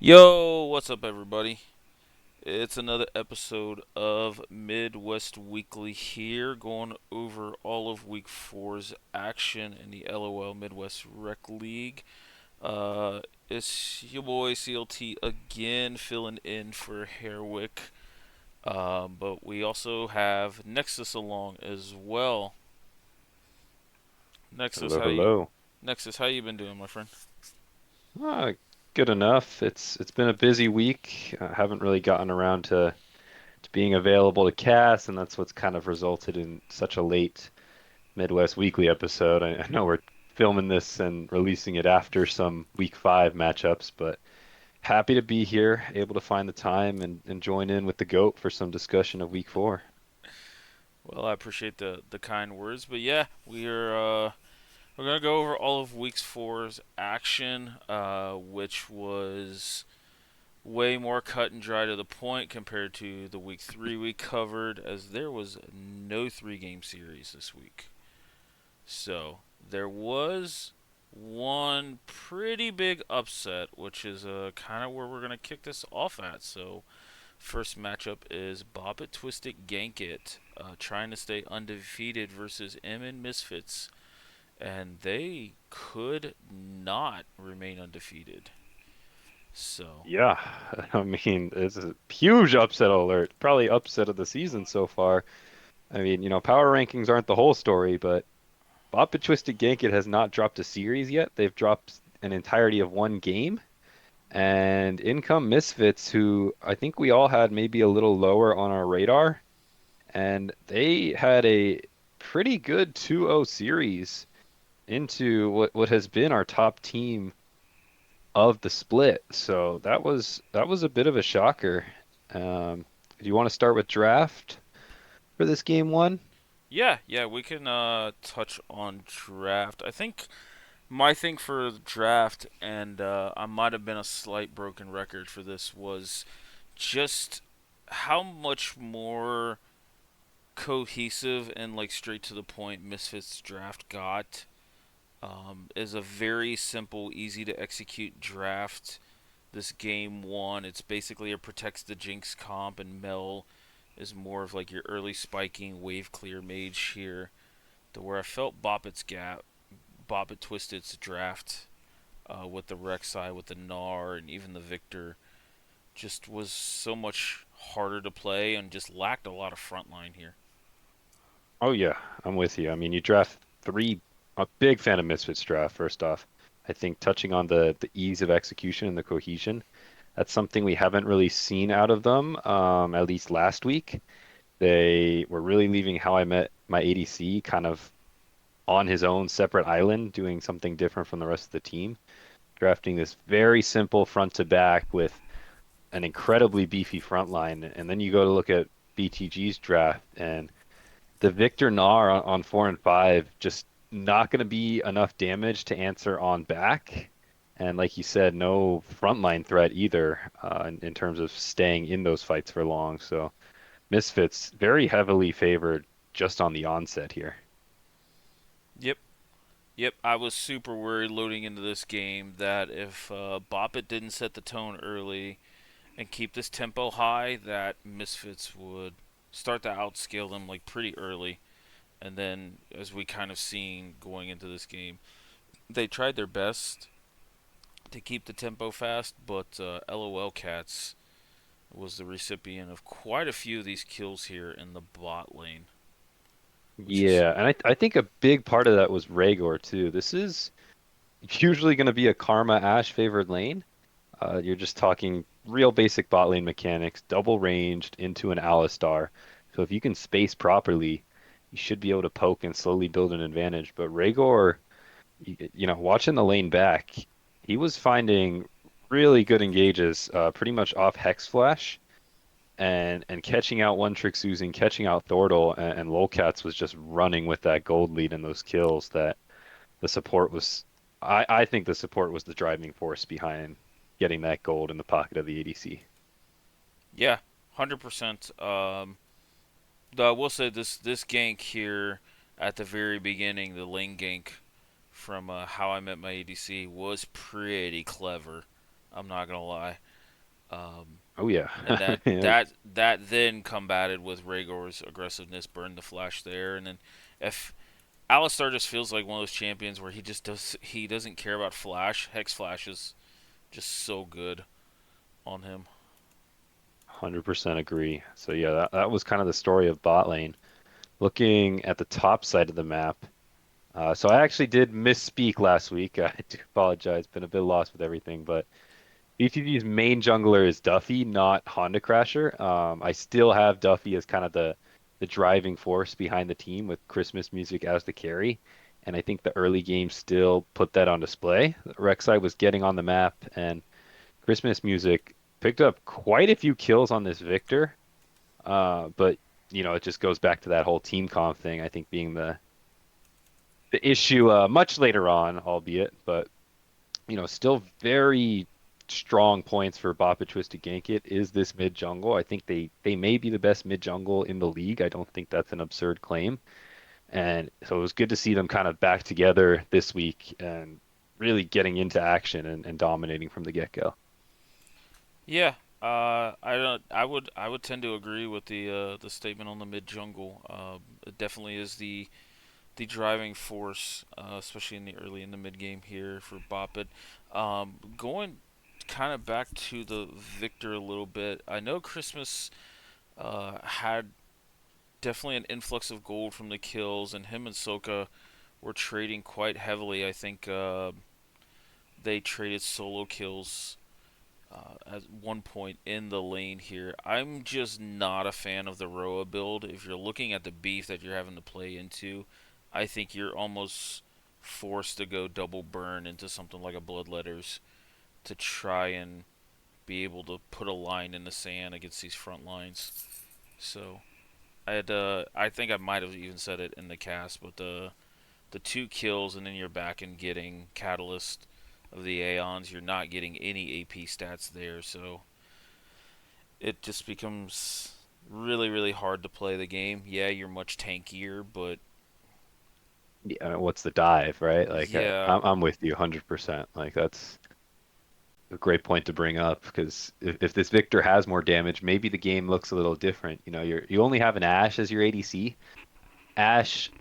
Yo, what's up, everybody? It's another episode of Midwest Weekly here, going over all of Week Four's action in the LOL Midwest Rec League. Uh, it's your boy CLT again, filling in for Hairwick. But we also have Nexus along as well. Nexus, Hello, how you? hello. Nexus, how you been doing, my friend? Ah, good enough. It's been a busy week. I haven't really gotten around to being available to cast, and that's what's kind of resulted in such a late Midwest Weekly episode. I know we're filming this and releasing it after some Week 5 matchups, but happy to be here, able to find the time and join in with the GOAT for some discussion of Week 4. Well, I appreciate the kind words, but yeah, we're gonna go over all of Week Four's action, which was way more cut and dry to the point compared to the Week 3 we covered, as there was no three-game series this week. So there was one pretty big upset, which is kind of where we're gonna kick this off at. So first matchup is Bop It Twist Gank It, trying to stay undefeated versus M Misfits, and they could not remain undefeated. So, Yeah, I mean, it's a huge upset alert. Probably upset of the season so far. I mean, power rankings aren't the whole story, but Bop and Twisted Gankit has not dropped a series yet. They've dropped an entirety of one game. And in come Misfits, who I think we all had maybe a little lower on our radar. And they had a pretty good 2-0 series into what has been our top team of the split. So that was a bit of a shocker. Do you want to start with draft for this game one? yeah, we can touch on draft. I think my thing for the draft, and I might have been a slight broken record for this, was just how much more cohesive and like straight to the point Misfits draft got. Is a very simple, easy to execute draft. This game one, it's basically a protects the Jinx comp, and Mel is more of like your early spiking wave clear mage here. To where I felt Boppet Twisted's draft with the Rek'Sai, with the Gnar, and even the Victor just was so much harder to play and just lacked a lot of frontline here. Oh yeah, I'm with you. I mean, you draft three. A big fan of Misfits draft. First off, I think touching on the ease of execution and the cohesion, that's something we haven't really seen out of them. At least last week, they were really leaving How I Met My ADC kind of on his own separate island, doing something different from the rest of the team. Drafting this very simple front to back with an incredibly beefy front line, and then you go to look at BTG's draft and the Victor Gnar on 4 and 5 just not going to be enough damage to answer on back. And like you said, no frontline threat either in terms of staying in those fights for long. So Misfits very heavily favored just on the onset here. Yep, yep. I was super worried loading into this game that if Boppet didn't set the tone early and keep this tempo high, that Misfits would start to outscale them like pretty early. And then, as we kind of seen going into this game, they tried their best to keep the tempo fast, but LOL Cats was the recipient of quite a few of these kills here in the bot lane, which is Yeah, and I think a big part of that was Rhaegar too. This is usually going to be a Karma Ash favored lane. You're just talking real basic bot lane mechanics, double ranged into an Alistar. So if you can space properly, you should be able to poke and slowly build an advantage. But Rhaegar, watching the lane back, he was finding really good engages, pretty much off Hex Flash and catching out one trick Susan, catching out Thordle, and Lolcats was just running with that gold lead and those kills that the support was. I think the support was the driving force behind getting that gold in the pocket of the ADC. yeah, 100%. Though I will say this gank here at the very beginning, the lane gank from How I Met My ADC was pretty clever. I'm not gonna lie. Oh yeah. And that Yeah, that that then combated with Rhaegor's aggressiveness, burned the flash there, and then if Alistar just feels like one of those champions where he doesn't care about flash. Hex flash is just so good on him. 100% agree. So yeah, that was kind of the story of bot lane. Looking at the top side of the map, so I actually did misspeak last week. I do apologize. Been a bit lost with everything, but BTG's main jungler is Duffy, not Honda Crasher. I still have Duffy as kind of the driving force behind the team with Christmas music as the carry. And I think the early game still put that on display. Rek'Sai was getting on the map, and Christmas music picked up quite a few kills on this Victor. But it just goes back to that whole team comp thing, I think being the issue much later on, albeit, but still very strong points for Bappa Twisted Gankit is this mid jungle. I think they may be the best mid jungle in the league. I don't think that's an absurd claim. And so it was good to see them kind of back together this week and really getting into action and dominating from the get-go. Yeah, I don't. I would tend to agree with the statement on the mid jungle. It definitely is the driving force, especially in the mid game here for Boppet. Going kind of back to the Victor a little bit. I know Christmas had definitely an influx of gold from the kills, and him and Soka were trading quite heavily. I think they traded solo kills at one point in the lane here. I'm just not a fan of the Roa build. If you're looking at the beef that you're having to play into, I think you're almost forced to go double burn into something like a Bloodletters to try and be able to put a line in the sand against these front lines. So I think I might have even said it in the cast, but the two kills and then you're back and getting Catalyst of the Aeons. You're not getting any AP stats there, so it just becomes really, really hard to play the game. Yeah, you're much tankier, but Yeah, what's the dive, right? Like yeah, I'm with you 100%. Like that's a great point to bring up because if this Victor has more damage, maybe the game looks a little different. You only have an Ashe as your ADC. Ashe,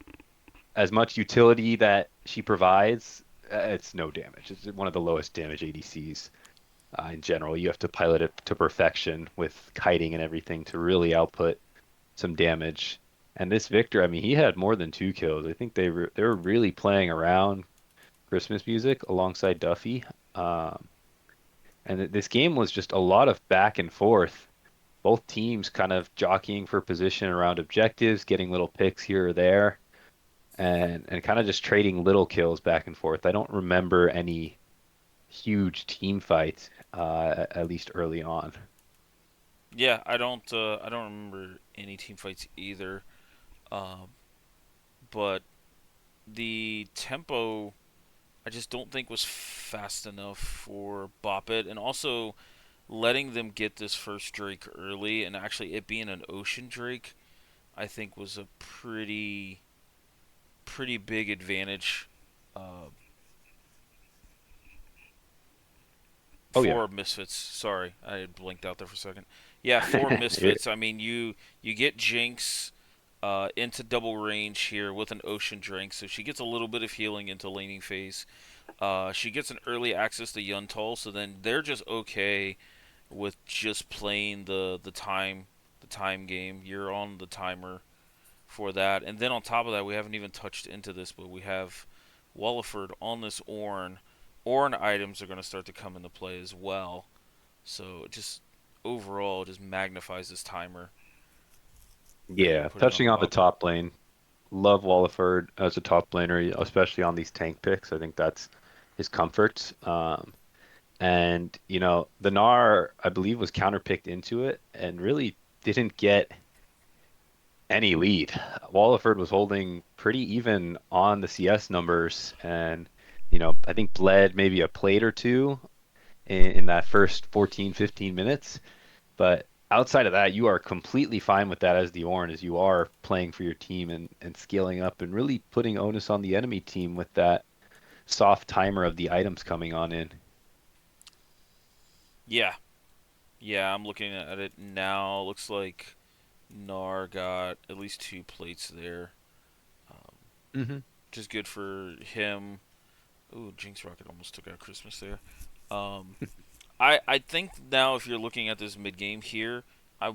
as much utility that she provides, it's no damage. It's one of the lowest damage ADCs in general. You have to pilot it to perfection with kiting and everything to really output some damage. And this Victor, I mean, he had more than 2 kills. I think they were really playing around Christmas music alongside Duffy. Um, and this game was just a lot of back and forth. Both teams kind of jockeying for position around objectives, getting little picks here or there, and kind of just trading little kills back and forth. I don't remember any huge team fight, at least early on. yeah, I don't remember any team fights either. Um, but the tempo I just don't think was fast enough for Bop It, and also letting them get this first Drake early, and actually it being an Ocean Drake, I think was a pretty big advantage uh, Oh yeah. for Misfits. Sorry, I blinked out there for a second. Yeah, for You're- Misfits, I mean you get Jinx into double range here with an Ocean Drink, so she gets a little bit of healing into laning phase. She gets an early access to Yuntal, so then they're just okay with just playing the time game. You're on the timer for that, and then on top of that, we haven't even touched into this, but we have Walliford on this Ornn. Ornn items are going to start to come into play as well. So it just overall it just magnifies this timer that you're yeah, putting on touching the on the Bop It. top lane, love Walliford as a top laner, especially on these tank picks. I think that's his comfort. And the Gnar, I believe, was counterpicked into it and really didn't get any lead. Walliford was holding pretty even on the CS numbers, and I think bled maybe a plate or two in that first 14, 15 minutes. But outside of that, you are completely fine with that as the Ornn, as you are playing for your team and scaling up and really putting onus on the enemy team with that soft timer of the items coming on in. Yeah, Yeah, I'm looking at it now. Looks like Nar got at least 2 plates there, um, Hmm. which is good for him. Ooh, Jinx Rocket almost took out Christmas there. Um, I think now if you're looking at this mid game here, I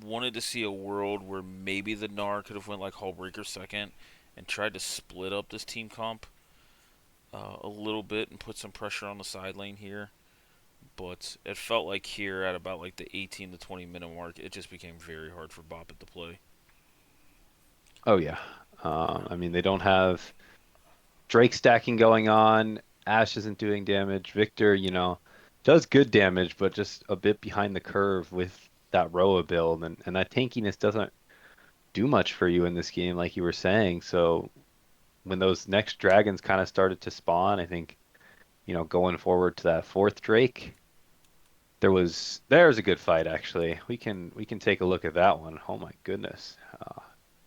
wanted to see a world where maybe the Gnar could have went like Hullbreaker second and tried to split up this team comp a little bit and put some pressure on the side lane here. But it felt like here at about like the 18 to 20 minute mark, it just became very hard for Boppet to play. Oh yeah. Yeah. I mean, they don't have Drake stacking going on. Ash isn't doing damage. Victor, does good damage, but just a bit behind the curve with that Roa build, and that tankiness doesn't do much for you in this game, like you were saying. So when those next dragons kind of started to spawn, I think, going forward to that fourth Drake, there's a good fight actually. We can take a look at that one. Oh my goodness.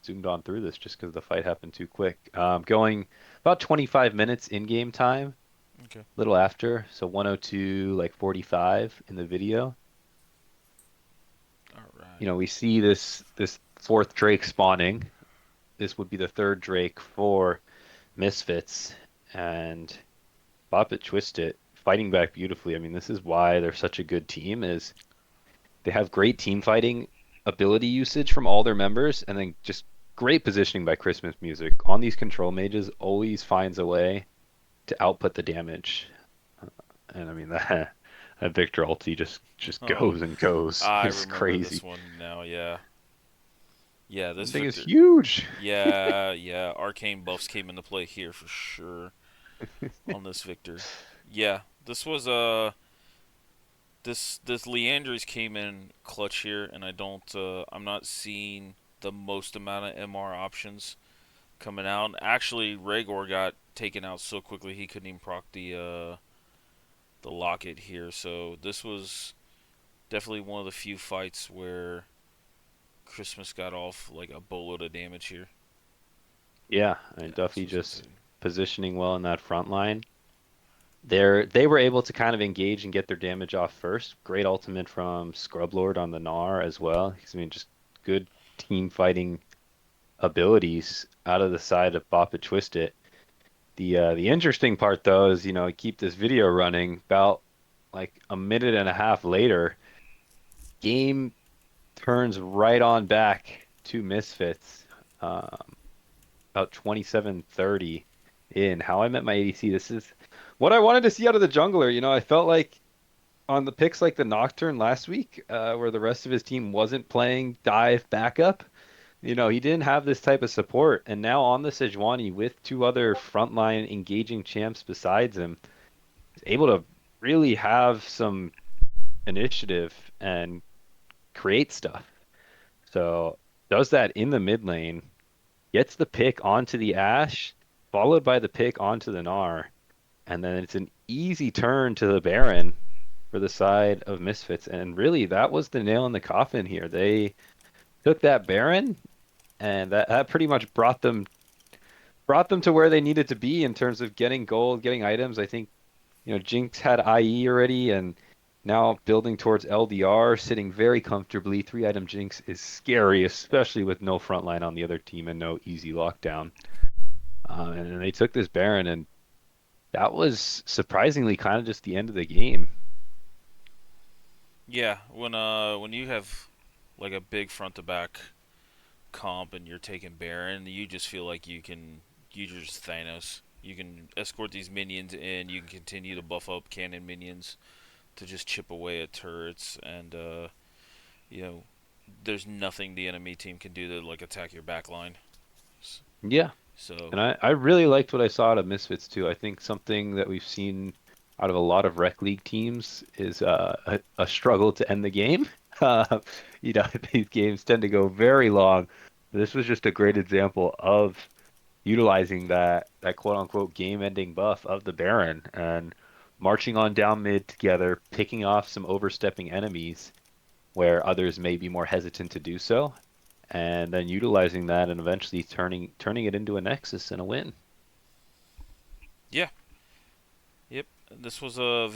Zoomed on through this just because the fight happened too quick. Going about 25 minutes in game time, a Okay. little after, so 102 like 45 in the video. All right. We see this fourth Drake spawning. This would be the third Drake for Misfits, and Bop It Twist It fighting back beautifully. I mean, this is why they're such a good team, is they have great team fighting ability usage from all their members, and then just great positioning by Christmas Music. On these control mages, always finds a way to output the damage. And I mean that Victor ulti just Oh, goes and goes. I It's remember this crazy. one now. Yeah. Yeah. This That thing is Victor. huge. Yeah. Yeah. Arcane buffs came into play here for sure on this Victor. Yeah. This was this Leandries came in clutch here, and I'm not seeing the most amount of MR options coming out. Actually, Rhaegar got taken out so quickly he couldn't even proc the locket here. So this was definitely one of the few fights where Christmas got off like a boatload of damage here. Yeah, I mean Yeah, this Duffy was just insane. positioning well in that front line. They were able to kind of engage and get their damage off first. Great ultimate from Scrublord on the Gnar as well. I mean, just good team fighting abilities out of the side of Bop It Twist It. The interesting part though is, keep this video running about like a minute and a half later, game turns right on back to Misfits. Um, about 27:30 in How I Met My ADC. This is what I wanted to see out of the jungler. I felt like on the picks like the Nocturne last week, where the rest of his team wasn't playing dive backup. He didn't have this type of support, and now on the Sejuani with two other frontline engaging champs besides him, is able to really have some initiative and create stuff. So does that in the mid lane, gets the pick onto the Ashe, followed by the pick onto the Gnar, and then it's an easy turn to the Baron for the side of Misfits. And really, that was the nail in the coffin here. They took that Baron, and that pretty much brought them to where they needed to be in terms of getting gold, getting items. I think, Jinx had IE already, and now building towards LDR, sitting very comfortably. Three-item Jinx is scary, especially with no front line on the other team and no easy lockdown. And then they took this Baron, and that was surprisingly kind of just the end of the game. Yeah, when you have like a big front to back comp and you're taking Baron, you just feel like you're just Thanos. You can escort these minions in. You can continue to buff up cannon minions to just chip away at turrets, and you know, there's nothing the enemy team can do to like attack your back line. Yeah, So and I really liked what I saw out of Misfits too. I think something that we've seen out of a lot of Rec League teams is a struggle to end the game. Uh, these games tend to go very long. This was just a great example of utilizing that quote unquote game ending buff of the Baron and marching on down mid together, picking off some overstepping enemies where others may be more hesitant to do so, and then utilizing that and eventually turning it into a Nexus and a win. yeah, yep. This was a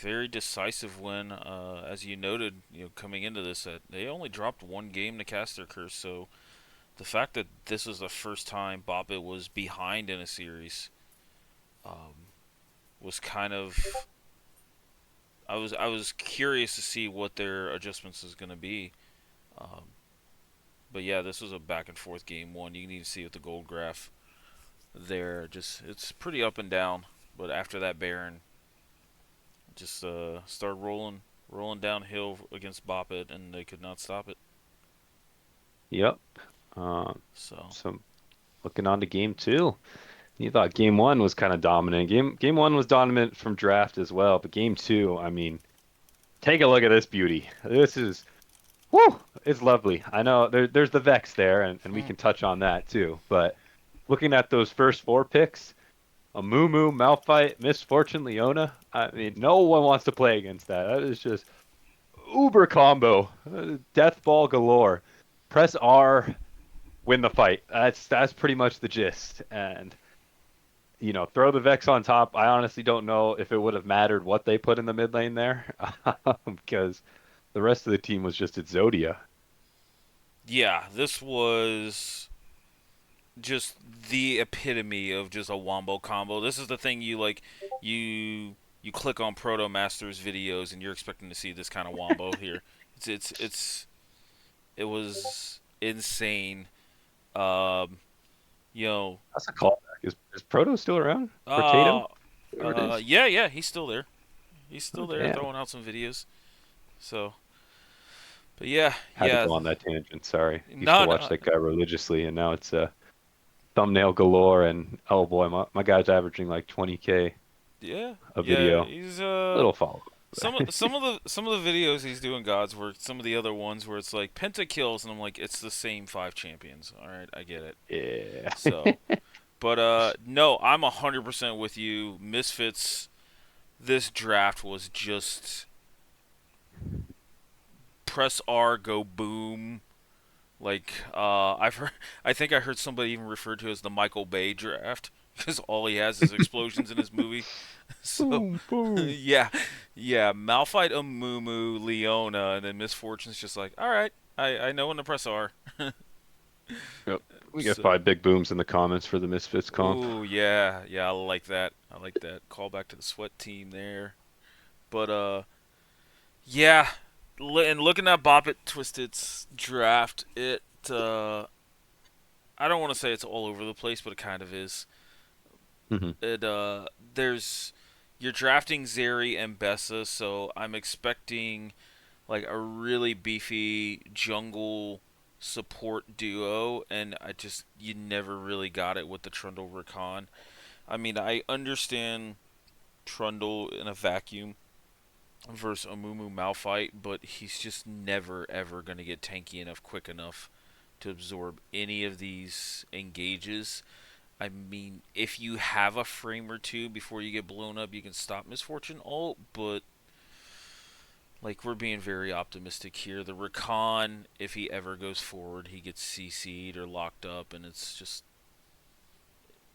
very decisive win. As you noted, coming into this, that they only dropped one game to cast their curse. So the fact that this was the first time Boppet was behind in a series was kind of. I was curious to see what their adjustments is going to be. Um, but yeah, this was a back and forth game one. You need to see with the gold graph there. Just it's pretty up and down. But after that Baron, just started rolling downhill against Boppet, and they could not stop it. Yep. Um, So so looking on to game two. You thought game one was kind of dominant. Game one was dominant from draft as well, but game two, I mean, take a look at this beauty. This is whoo, it's lovely. I know there's the Vex there, and we mm, can touch on that too. But looking at those first four picks, a Moo Moo, Malphite, Misfortune, Leona. I mean, no one wants to play against that. That is just uber combo, death ball galore. Press R, win the fight. That's pretty much the gist. And throw the Vex on top. I honestly don't know if it would have mattered what they put in the mid lane there, because the rest of the team was just Exodia. yeah, this was just the epitome of just a wombo combo. This is the thing you like. You click on Proto Masters videos and you're expecting to see this kind of wombo here. It was insane. Um, you know, That's a callback. Is Proto still around? Or Tato? Whatever it is. yeah, he's still there. He's Oh still there damn. throwing out some videos. So, but yeah, Had to yeah, go on that tangent. Sorry. Used to no, watch no, that guy religiously, and now it's thumbnail galore. And oh boy, my guy's averaging like 20K yeah, a yeah. video. He's Little follow. some of the videos he's doing God's work. Some of the other ones where it's like pentakills, and I'm like, it's the same five champions. All right, I get it. Yeah. So, but no, I'm 100% with you. Misfits. This draft was just press R, go boom. Like I've heard, I think I heard somebody even refer to it as the Michael Bay draft because all he has is explosions in his movie. So Boom, boom. yeah, yeah, Malphite, Amumu, Leona, and then Misfortune's just like, all right, I know when to press R. Yep. We got So, five big booms in the comments for the Misfits comp. ooh, yeah, yeah, I like that. I like that. Call back to the sweat team there. But yeah, and looking at Bop It Twisted's draft, I don't want to say it's all over the place, but it kind of is. Hmm. It there's you're drafting Zeri and Bessa, so I'm expecting like a really beefy jungle support duo, and you never really got it with the Trundle Rakan. I mean, I understand Trundle in a vacuum versus Amumu Malphite, but he's just never ever gonna get tanky enough quick enough to absorb any of these engages. I mean, if you have a frame or two before you get blown up, you can stop Misfortune ult, but like we're being very optimistic here. The Rakan, if he ever goes forward, he gets CC'd or locked up, and it's just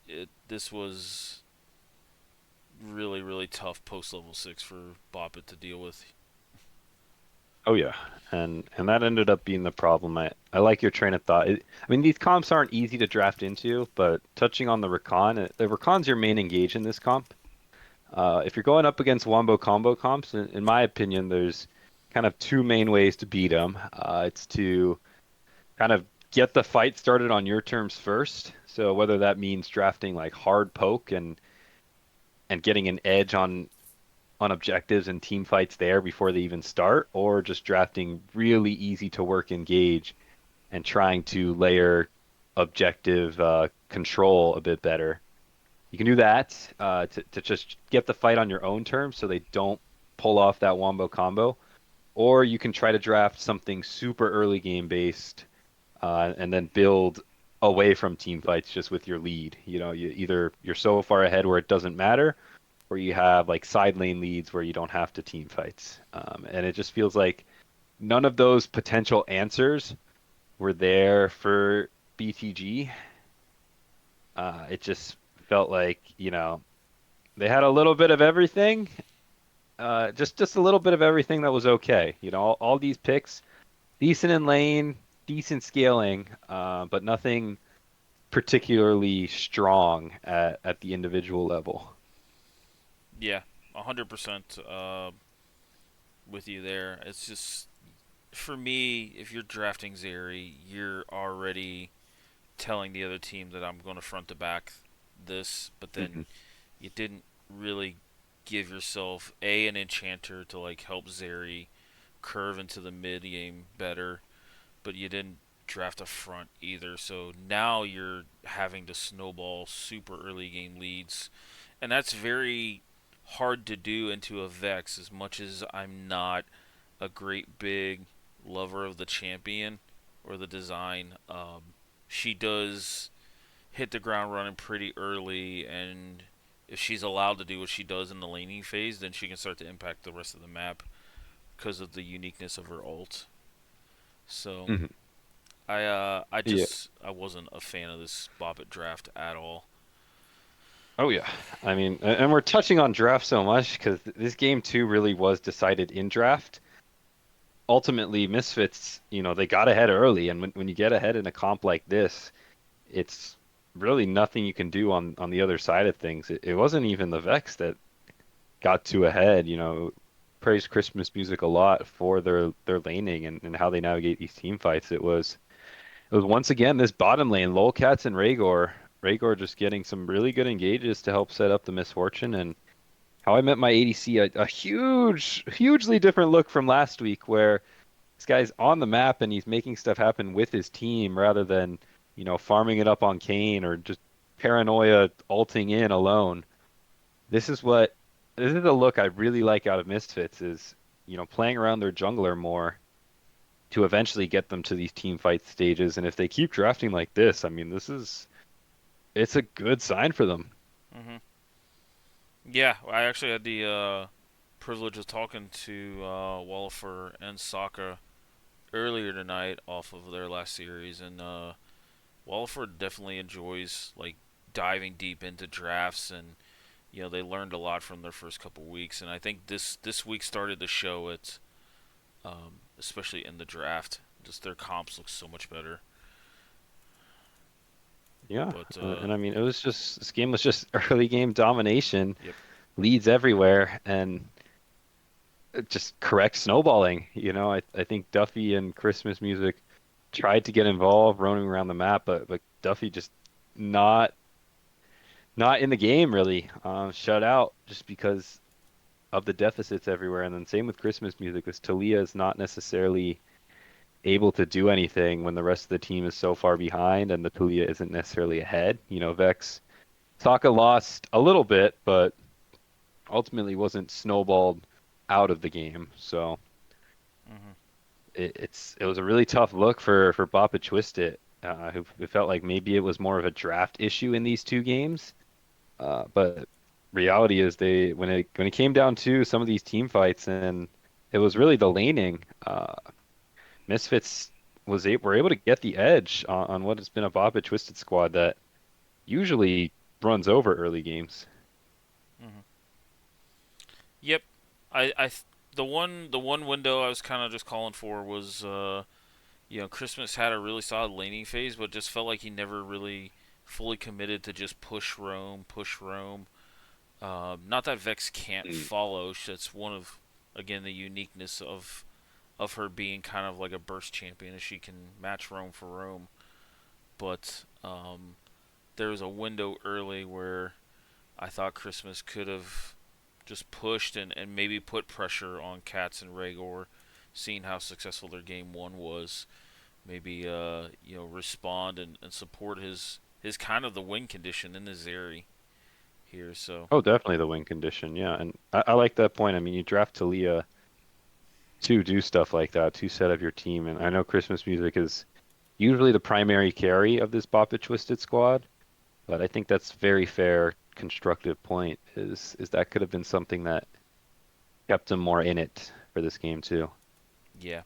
it. This was really really tough post level 6 for Boppet to deal with. Oh yeah, and that ended up being the problem. I like your train of thought. I mean, these comps aren't easy to draft into, but touching on the Rakan, the Rakan's your main engage in this comp. If you're going up against wombo combo comps, in my opinion, there's kind of two main ways to beat them. It's to kind of get the fight started on your terms first. So whether that means drafting like hard poke and getting an edge on objectives and team fights there before they even start, or just drafting really easy to work engage and trying to layer objective control a bit better. You can do that to just get the fight on your own terms so they don't pull off that wombo combo. Or you can try to draft something super early game based and then build away from team fights just with your lead. You're so far ahead where it doesn't matter, or you have like side lane leads where you don't have to team fights. And it just feels like none of those potential answers were there for BTG. It just felt like, they had a little bit of everything, Just a little bit of everything that was okay. All these picks, decent in lane, decent scaling, but nothing particularly strong at the individual level. Yeah, 100% with you there. It's just for me, if you're drafting Zeri, you're already telling the other team that I'm going to front to back this, but then Hmm. you didn't really give yourself an enchanter to like help Zeri curve into the mid game better, but you didn't draft a front either. So now you're having to snowball super early game leads, and that's very hard to do into a Vex. As much as I'm not a great big lover of the champion or the design, she does hit the ground running pretty early, and if she's allowed to do what she does in the laning phase, then she can start to impact the rest of the map because of the uniqueness of her ult. So Hmm. Yeah. I wasn't a fan of this Bobbit draft at all. Oh yeah. I mean, and we're touching on draft so much because this game too really was decided in draft. Ultimately, Misfits, they got ahead early, and when you get ahead in a comp like this, it's really nothing you can do on the other side of things. It wasn't even the Vex that got too ahead. Praised Christmas music a lot for their laning and how they navigate these team fights. It was once again this bottom lane, Lolcats and Rhaegar. Rhaegar just getting some really good engages to help set up the misfortune. And how I met my ADC, a hugely different look from last week, where this guy's on the map and he's making stuff happen with his team rather than, farming it up on Kane or just paranoia ulting in alone. This is what this is a look I really like out of Misfits is, playing around their jungler more to eventually get them to these team fight stages. And if they keep drafting like this, I mean, it's a good sign for them. Hmm. Yeah, I actually had the privilege of talking to Wallifer and Sokka earlier tonight off of their last series, and Walford definitely enjoys like diving deep into drafts, and they learned a lot from their first couple weeks, and I think this week started to show it, especially in the draft. Just their comps look so much better. Yeah, But and I mean, this game was just early game domination, yep. leads everywhere, and just correct snowballing. I think Duffy and Christmas Music tried to get involved, roaming around the map, but Duffy just not not in the game really. Shut out just because of the deficits everywhere. And then same with Christmas Music, because Talia is not necessarily able to do anything when the rest of the team is so far behind and the Talia isn't necessarily ahead. Vex Sokka lost a little bit, but ultimately wasn't snowballed out of the game. So Hmm. it was a really tough look for Bappa Twisted, who felt like maybe it was more of a draft issue in these two games. But reality is when it came down to some of these team fights and it was really the laning, Misfits were able to get the edge on what has been a Bappa Twisted squad that usually runs over early games. Hmm. Yep. I the one window I was kind of just calling for was Christmas had a really solid laning phase, but just felt like he never really fully committed to just push Rome. Not that Vex can't Mm. follow. That's one of, again, the uniqueness of her being kind of like a burst champion, is she can match Rome for Rome. But there was a window early where I thought Christmas could have just pushed and maybe put pressure on Katz and Rhaegar, seeing how successful their game one was. Maybe respond and support his kind of the win condition in the Zeri here. So Oh, definitely the win condition. Yeah, and I like that point. I mean, you draft Talia to do stuff like that, to set up your team. And I know Christmas Music is usually the primary carry of this Bop It Twisted squad, but I think that's very fair, constructive point is that could have been something that kept him more in it for this game too. yeah,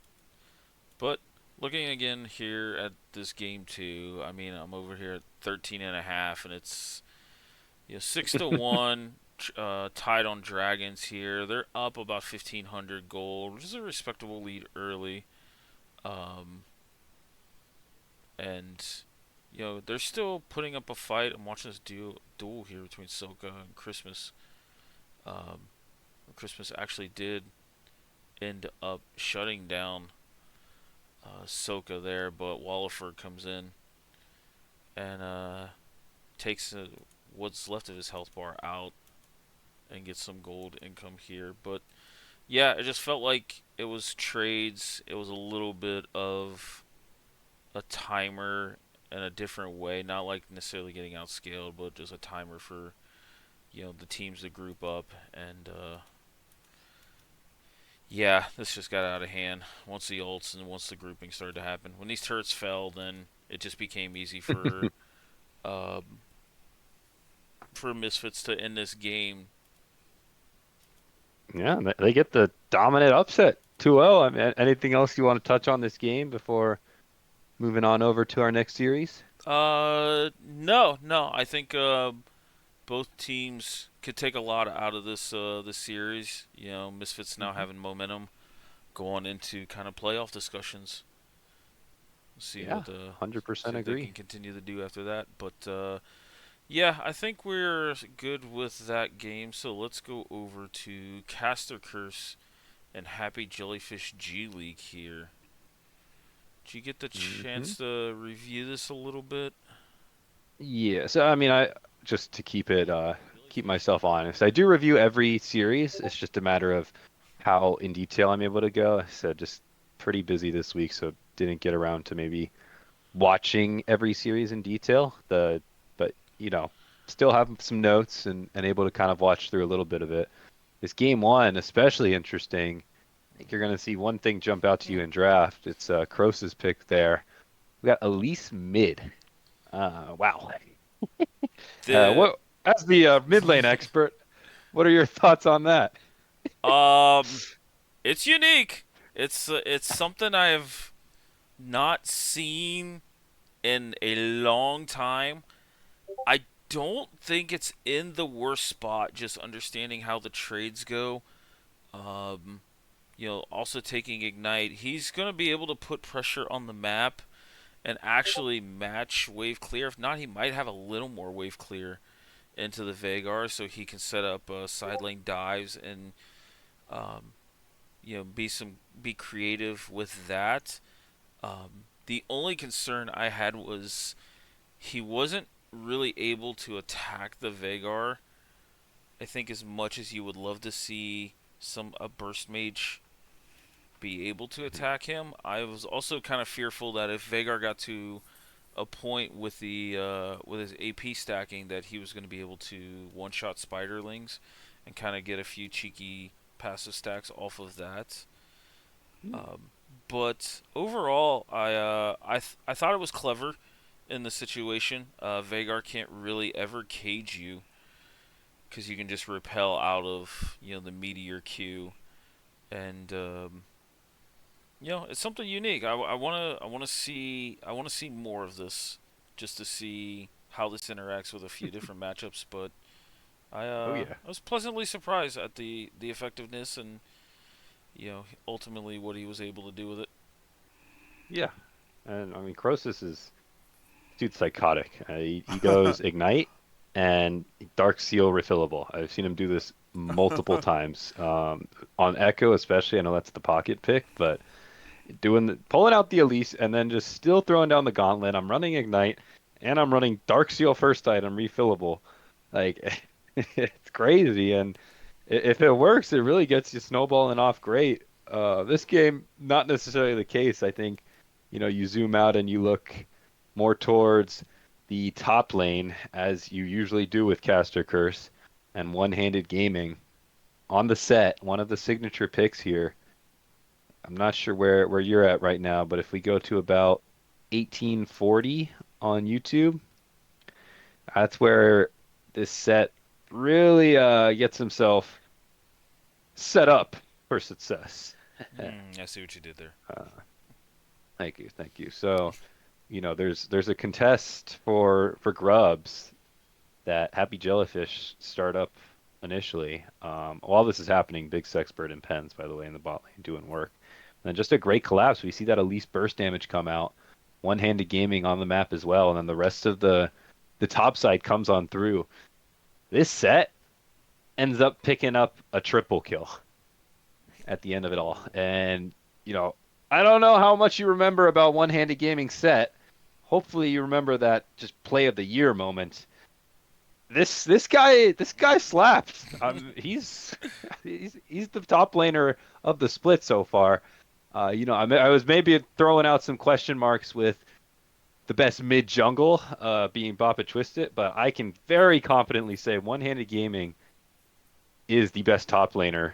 but looking again here at this game two, I mean I'm over here at 13 and a half, and it's 6-1. tied on dragons here. They're up about 1,500 gold, which is a respectable lead early. Um, and they're still putting up a fight. I'm watching this duel here between Soka and Christmas. Um, Christmas actually did end up shutting down Soka there, but Walliford comes in and takes what's left of his health bar out and gets some gold income here. But yeah, it just felt like it was trades. It was a little bit of a timer in a different way, not like necessarily getting outscaled, but just a timer for the teams to group up. And yeah, this just got out of hand once the ults and once the grouping started to happen. When these turrets fell, then it just became easy um, for Misfits to end this game. Yeah, they get the dominant upset 2-0. I mean, anything else you want to touch on this game before moving on over to our next series? No, no. I think both teams could take a lot out of this series. Misfits now Hmm. having momentum going into kind of playoff discussions. See Yeah, what 100% see what they agree. can continue to do after that. But yeah, I think we're good with that game. So let's go over to Caster Curse and Happy Jellyfish G League here. Did you get the Hmm. chance to review this a little bit? Yeah, so I mean, I just to keep myself honest, I do review every series. It's just a matter of how in detail I'm able to go. I said just pretty busy this week, so didn't get around to maybe watching every series in detail. But still have some notes and able to kind of watch through a little bit of it. This game one, especially interesting. I think you're going to see one thing jump out to you in draft. It's Krosa's pick there. We got Elise mid. Wow. The What as the mid lane expert, what are your thoughts on that? um, it's unique. It's something I've not seen in a long time. I don't think it's in the worst spot. Just understanding how the trades go. Um, also taking ignite, he's gonna be able to put pressure on the map and actually match wave clear. If not, he might have a little more wave clear into the Vagar, so he can set up side lane dives and um, be creative with that. The only concern I had was he wasn't really able to attack the Vagar. I think as much as you would love to see a burst mage be able to attack him, I was also kind of fearful that if Vagar got to a point with his AP stacking that he was going to be able to one shot spiderlings and kind of get a few cheeky passive stacks off of that. Um, but overall, I thought it was clever in the situation. Vagar can't really ever cage you because you can just repel out of the meteor queue, and it's something unique. I wanna see more of this, just to see how this interacts with a few different matchups. But Oh yeah. I was pleasantly surprised at the effectiveness and ultimately what he was able to do with it. Yeah. And I mean, Crosus is dude's psychotic. He goes ignite and Dark Seal refillable. I've seen him do this multiple times. On Echo especially. I know that's the pocket pick, but pulling out the Elise and then just still throwing down the gauntlet. I'm running ignite and I'm running Dark Seal first item refillable. Like it's crazy. And if it works, it really gets you snowballing off great. This game, not necessarily the case. I think, you zoom out and you look more towards the top lane, as you usually do with Caster Curse and one-handed gaming on the set. One of the signature picks here. I'm not sure where you're at right now, but if we go to about 1840 on YouTube, that's where this set really gets himself set up for success. I see what you did there. Uh, thank you, thank you. So, there's a contest for grubs that Happy Jellyfish start up. initially. While this is happening, big Sexpert and Pens, by the way, in the bot lane doing work. And then just a great collapse. We see that Elise burst damage come out, one-handed gaming on the map as well, and then the rest of the top side comes on through. This set ends up picking up a triple kill at the end of it all. And, you know, I don't know how much you remember about one-handed gaming set. Hopefully you remember that just play of the year moment. This guy slaps. He's the top laner of the split so far. I was maybe throwing out some question marks with the best mid jungle being Boppa Twisted, but I can very confidently say one-handed gaming is the best top laner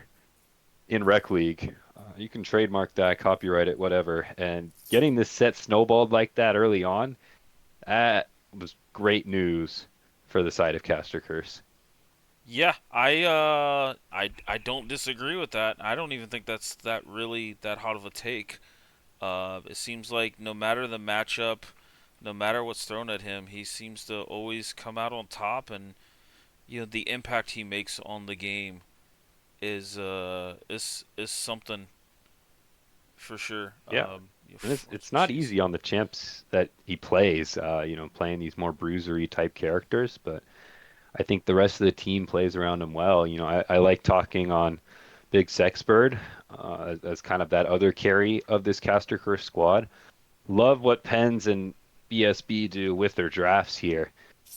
in Rec League. You can trademark that, copyright it, whatever. And getting this set snowballed like that early on, that was great news for the side of Caster Curse. Yeah, I don't disagree with that. I don't even think that's that really that hot of a take. It seems like no matter the matchup, no matter what's thrown at him, he seems to always come out on top, and the impact he makes on the game is something for sure. Yeah. And it's not Jeez. easy on the champs that he plays, playing these more bruisery type characters, but I think the rest of the team plays around him well. I like talking on Big Sexbird as kind of that other carry of this Caster Curse squad. Love what Pens and BSB do with their drafts here.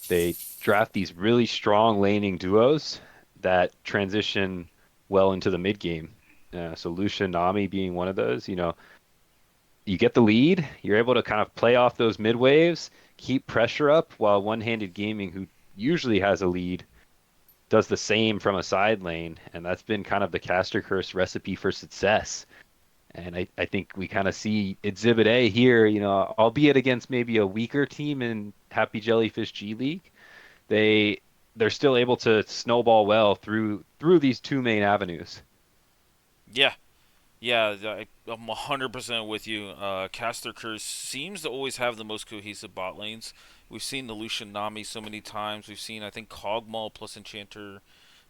They draft these really strong laning duos that transition well into the mid game. So Lucia Nami being one of those, you get the lead, you're able to kind of play off those mid waves, keep pressure up, while one-handed gaming, who usually has a lead, does the same from a side lane, and that's been kind of the Caster Curse recipe for success. And I think we kind of see Exhibit A here, albeit against maybe a weaker team in Happy Jellyfish G League, they they're still able to snowball well through these two main avenues. Yeah, yeah, I'm 100% with you. Caster Curse seems to always have the most cohesive bot lanes. We've seen the Lucian Nami so many times. We've seen, I think, Kog'Maw plus Enchanter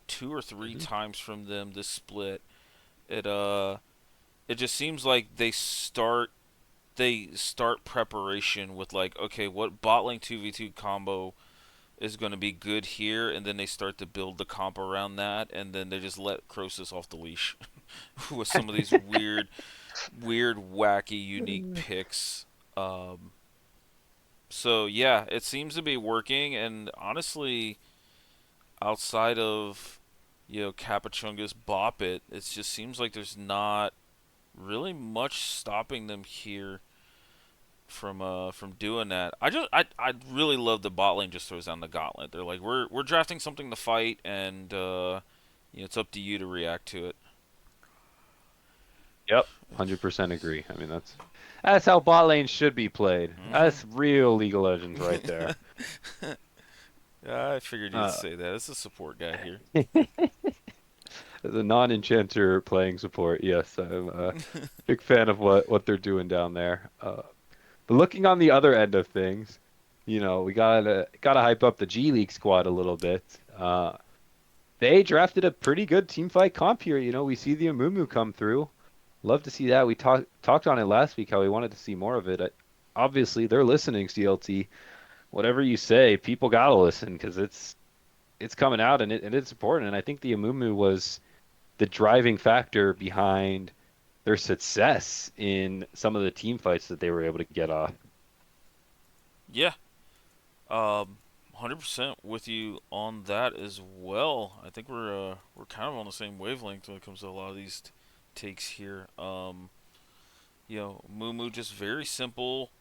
two or three Hmm. times from them this split. It uh, it just seems like they start preparation with like, okay, what bot lane 2v2 combo is going to be good here, and then they start to build the comp around that, and then they just let Croesus off the leash with some of these weird, wacky, unique picks. Um, so yeah, it seems to be working, and honestly, outside of Capachunga's Bop It just seems like there's not really much stopping them here from doing that. I really love the bot lane just throws down the gauntlet. They're like, we're drafting something to fight, and it's up to you to react to it. Yep, 100% agree. I mean, that's how bot lanes should be played. Hmm. That's real League of Legends right there. I figured you'd Uh, say that. It's a support guy here. as a non-enchanter playing support, yes, I'm a big fan of what they're doing down there. But looking on the other end of things, we gotta hype up the G League squad a little bit. They drafted a pretty good team fight comp here. We see the Amumu come through. Love to see that. We talked on it last week how we wanted to see more of it. Obviously, they're listening, CLT. Whatever you say, people gotta listen because it's coming out and it's important. And I think the Amumu was the driving factor behind their success in some of the team fights that they were able to get off. Yeah, 100% with you on that as well. I think we're kind of on the same wavelength when it comes to a lot of these takes here. Mumu just very simple,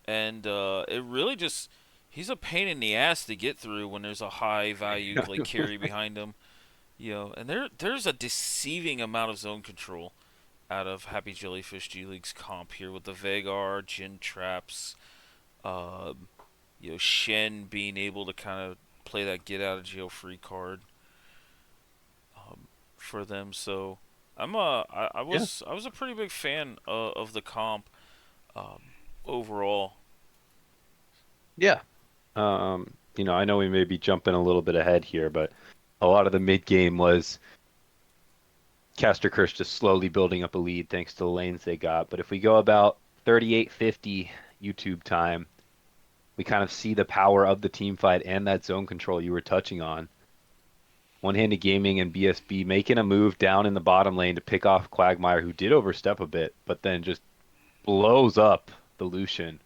and it really just he's a pain in the ass to get through when there's a high value like carry behind him. And there's a deceiving amount of zone control out of Happy Jellyfish G League's comp here with the Vagar, Jin traps, um, Shen being able to kind of play that get out of jail free card for them. So I Yeah, was a pretty big fan of the comp um, overall. yeah. I know we may be jumping a little bit ahead here, but a lot of the mid game was Caster Kurz just slowly building up a lead thanks to the lanes they got. But if we go about 38:50 YouTube time, we kind of see the power of the team fight and that zone control you were touching on. One-handed gaming and BSB making a move down in the bottom lane to pick off Quagmire, who did overstep a bit, but then just blows up the Lucian.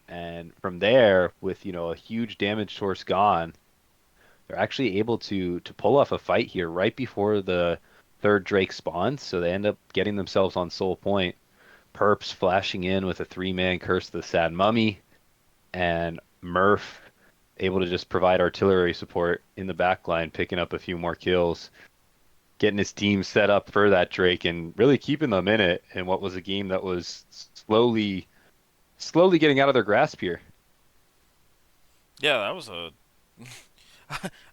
And from there, with a huge damage source gone, they're actually able to pull off a fight here right before the third Drake spawns. So they end up getting themselves on Soul Point. Perps flashing in with a three-man Curse of the Sad Mummy, and Murph able to just provide artillery support in the back line, picking up a few more kills, getting his team set up for that Drake, and really keeping them in it in what was a game that was slowly getting out of their grasp here. Yeah, that was a.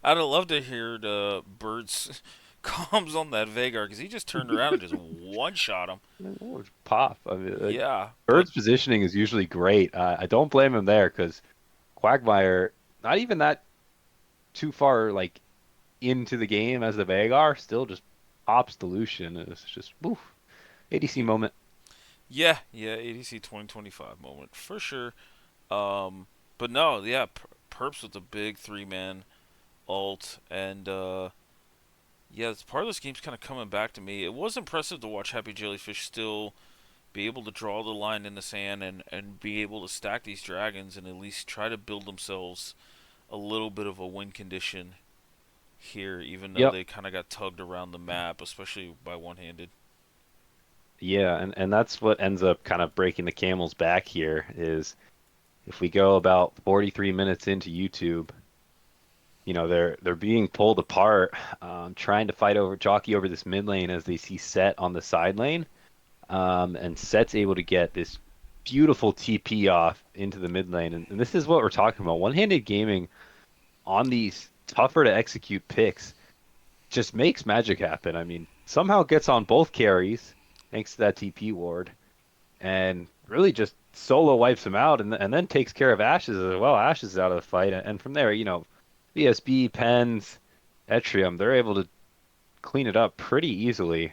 I'd have loved to hear the Bird's comms on that Vagar because he just turned around and just one shot him. Oh, pop. I mean, Yeah, but Bird's positioning is usually great. I don't blame him there because Quagmire, not even that too far like into the game as the Vagar, still just pops the Lucian. It's just woof, ADC moment. yeah, yeah, ADC 2025 moment for sure. But no, yeah, Perps with a big three-man ult, and yeah, it's part of this game's kind of coming back to me. It was impressive to watch Happy Jellyfish still be able to draw the line in the sand and be able to stack these dragons and at least try to build themselves a little bit of a win condition here, even though Yep. they kind of got tugged around the map, especially by one-handed. Yeah, and that's what ends up kind of breaking the camel's back here is if we go about 43 minutes into YouTube, they're being pulled apart, trying to fight over jockey over this mid lane as they see Set on the side lane. And Set's able to get this beautiful TP off into the mid lane. And this is what we're talking about. One-handed gaming on these tougher to execute picks just makes magic happen. I mean, somehow gets on both carries thanks to that TP ward and really just solo wipes him out and then takes care of Ashes as well. Ashes is out of the fight. And from there, BSB, Pens, Etrium, they're able to clean it up pretty easily.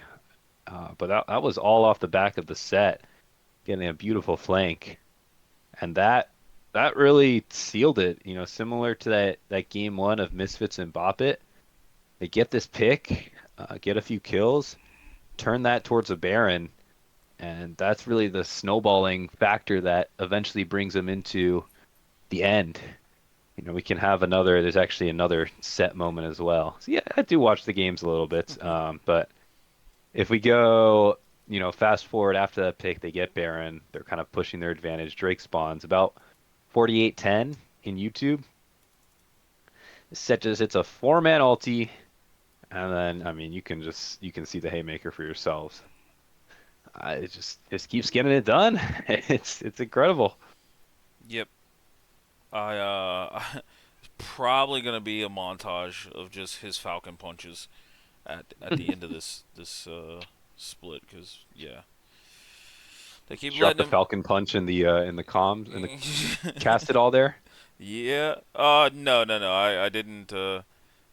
But that was all off the back of the Set, getting a beautiful flank. And that really sealed it, similar to that game one of Misfits and Bop It. They get this pick, get a few kills, turn that towards a Baron, and that's really the snowballing factor that eventually brings them into the end. We can have there's actually another Set moment as well. So yeah, I do watch the games a little bit. But if we go, fast forward after that pick, they get Baron. They're kind of pushing their advantage. Drake spawns about 48-10 in YouTube. Set just it's a four-man ulti, and then I mean you can see the haymaker for yourselves. It just keeps getting it done. It's incredible. Yep. I probably gonna be a montage of just his Falcon punches at the end of this split because yeah, they keep Drop letting the him. Falcon Punch in the comms and the cast it all there. Yeah. No, no, no. I didn't. I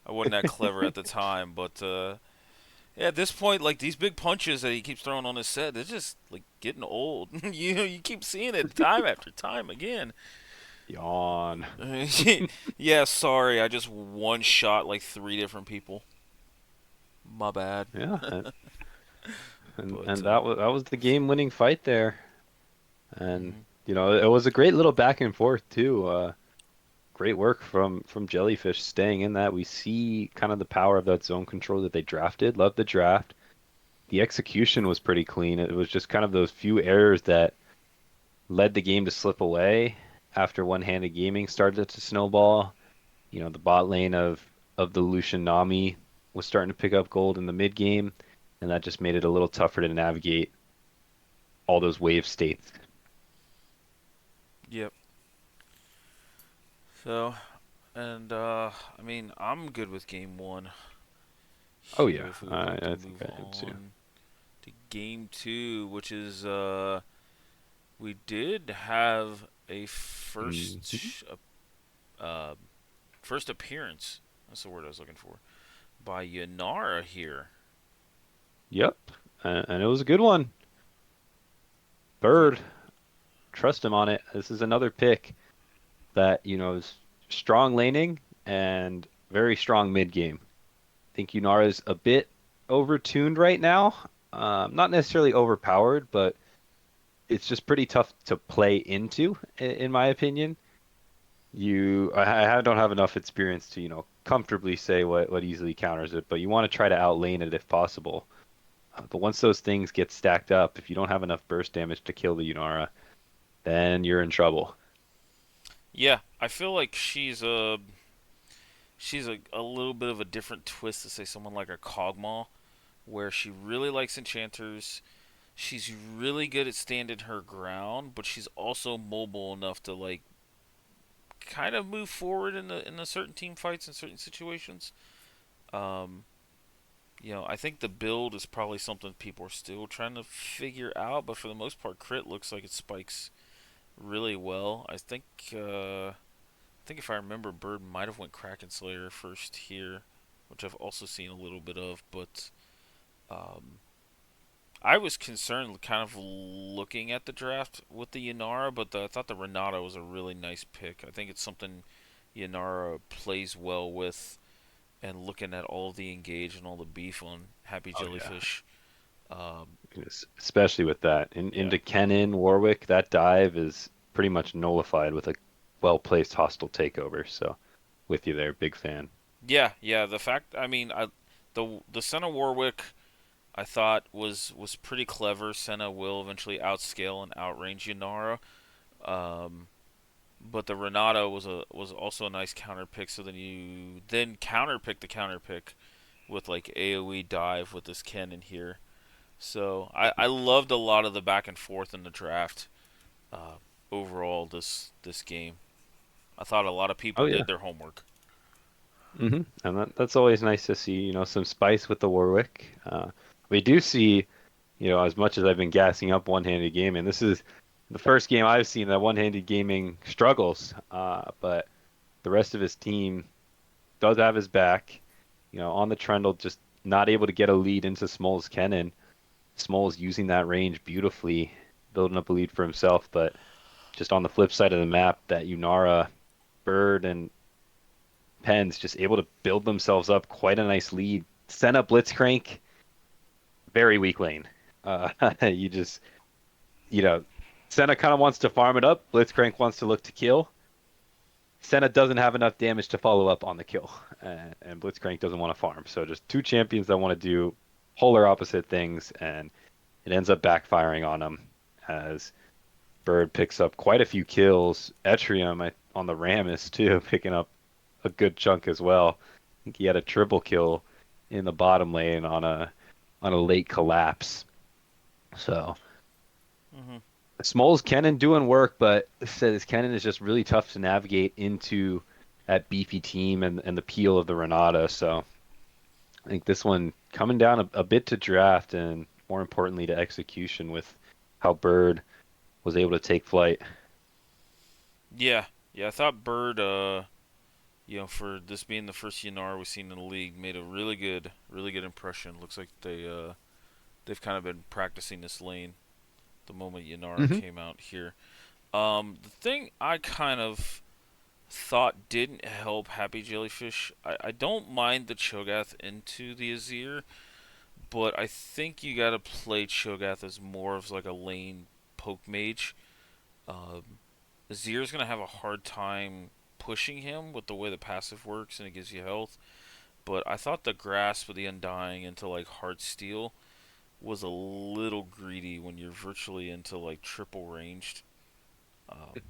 wasn't that clever at the time, but yeah, at this point, like these big punches that he keeps throwing on his set, they're just like getting old. You keep seeing it time after time again. Yawn. Yeah, sorry, I just one shot like three different people. My bad. Yeah, and But that was the game-winning fight there. And mhm. it was a great little back and forth too. Great work from Jellyfish staying in that. We see kind of the power of that zone control that they drafted. Love the draft. The execution was pretty clean. It was just kind of those few errors that led the game to slip away after one-handed gaming started to snowball. The bot lane of the Lucian Nami was starting to pick up gold in the mid game, and that just made it a little tougher to navigate all those wave states. Yep. So, and I mean, I'm good with game one Oh here. yeah, If we would like to I think move I am too. on to game two, which is we did have a Mhm. uh, first appearance. That's the word I was looking for. by Yanara here. Yep. And it was a good one. Yeah, Bird, trust him on it. This is another pick that, is strong laning and very strong mid game. I think Yunara's a bit overtuned right now. Not necessarily overpowered, but it's just pretty tough to play into, in my opinion. I don't have enough experience to, comfortably say what easily counters it, but you want to try to outlane it if possible. But once those things get stacked up, if you don't have enough burst damage to kill the Yunara, then you're in trouble. yeah. I feel like she's a little bit of a different twist to say someone like a Kog'Maw, where she really likes enchanters. She's really good at standing her ground, but she's also mobile enough to like kind of move forward in the certain team fights in certain situations. Um, I think the build is probably something people are still trying to figure out, but for the most part, crit looks like it spikes really well. I think if I remember, Bird might have went Kraken Slayer first here, which I've also seen a little bit of, but um, I was concerned kind of looking at the draft with the Yanara, but I thought the Renata was a really nice pick. I think it's something Yanara plays well with, and looking at all the engage and all the beef on Happy Oh yeah. Jellyfish. Um, Especially with that. yeah. Into Kennen, Warwick, that dive is pretty much nullified with a well-placed hostile takeover. So with you there, big fan. Yeah, yeah. The fact, I mean, the Senna Warwick I thought was pretty clever. Senna will eventually outscale and outrange Yanara. Um, but the Renato was also a nice counter pick. So then you then counter pick the counter pick with like AOE dive with this Ken in here. So I loved a lot of the back and forth in the draft. Uh, overall, this game, I thought a lot of people Oh did yeah. their homework. And that's always nice to see, some spice with the Warwick. We do see, as much as I've been gassing up one-handed gaming, this is the first game I've seen that one-handed gaming struggles. But the rest of his team does have his back. On the Trundle, just not able to get a lead into Smol's Cannon. Smol's using that range beautifully, building up a lead for himself. But just on the flip side of the map, that Yunara, Bird, and Pens just able to build themselves up quite a nice lead. Senna Blitzcrank, very weak lane. Uh, you just, you know, Senna kind of wants to farm it up. Blitzcrank wants to look to kill. Senna doesn't have enough damage to follow up on the kill, and Blitzcrank doesn't want to farm. So just two champions that want to do polar opposite things, and it ends up backfiring on them as Bird picks up quite a few kills. Etrium on the Rammus too, picking up a good chunk as well. I think he had a triple kill in the bottom lane on a late collapse. So Hmm. Smol's Kennen doing work, but says Kennen is just really tough to navigate into that beefy team and the peel of the Renata. So I think this one coming down a bit to draft and more importantly to execution with how Bird was able to take flight. Yeah, yeah. I thought Bird, for this being the first Yanara we've seen in the league, made a really good impression. Looks like they've kind of been practicing this lane the moment Yanara Hmm. came out here. The thing I kind of thought didn't help Happy Jellyfish, I don't mind the Cho'Gath into the Azir, but I think you gotta play Cho'Gath as more of like a lane poke mage. Um, Azir's gonna have a hard time pushing him with the way the passive works and it gives you health. But I thought the grasp of the Undying into like Heart Steel was a little greedy when you're virtually into like triple ranged. Um,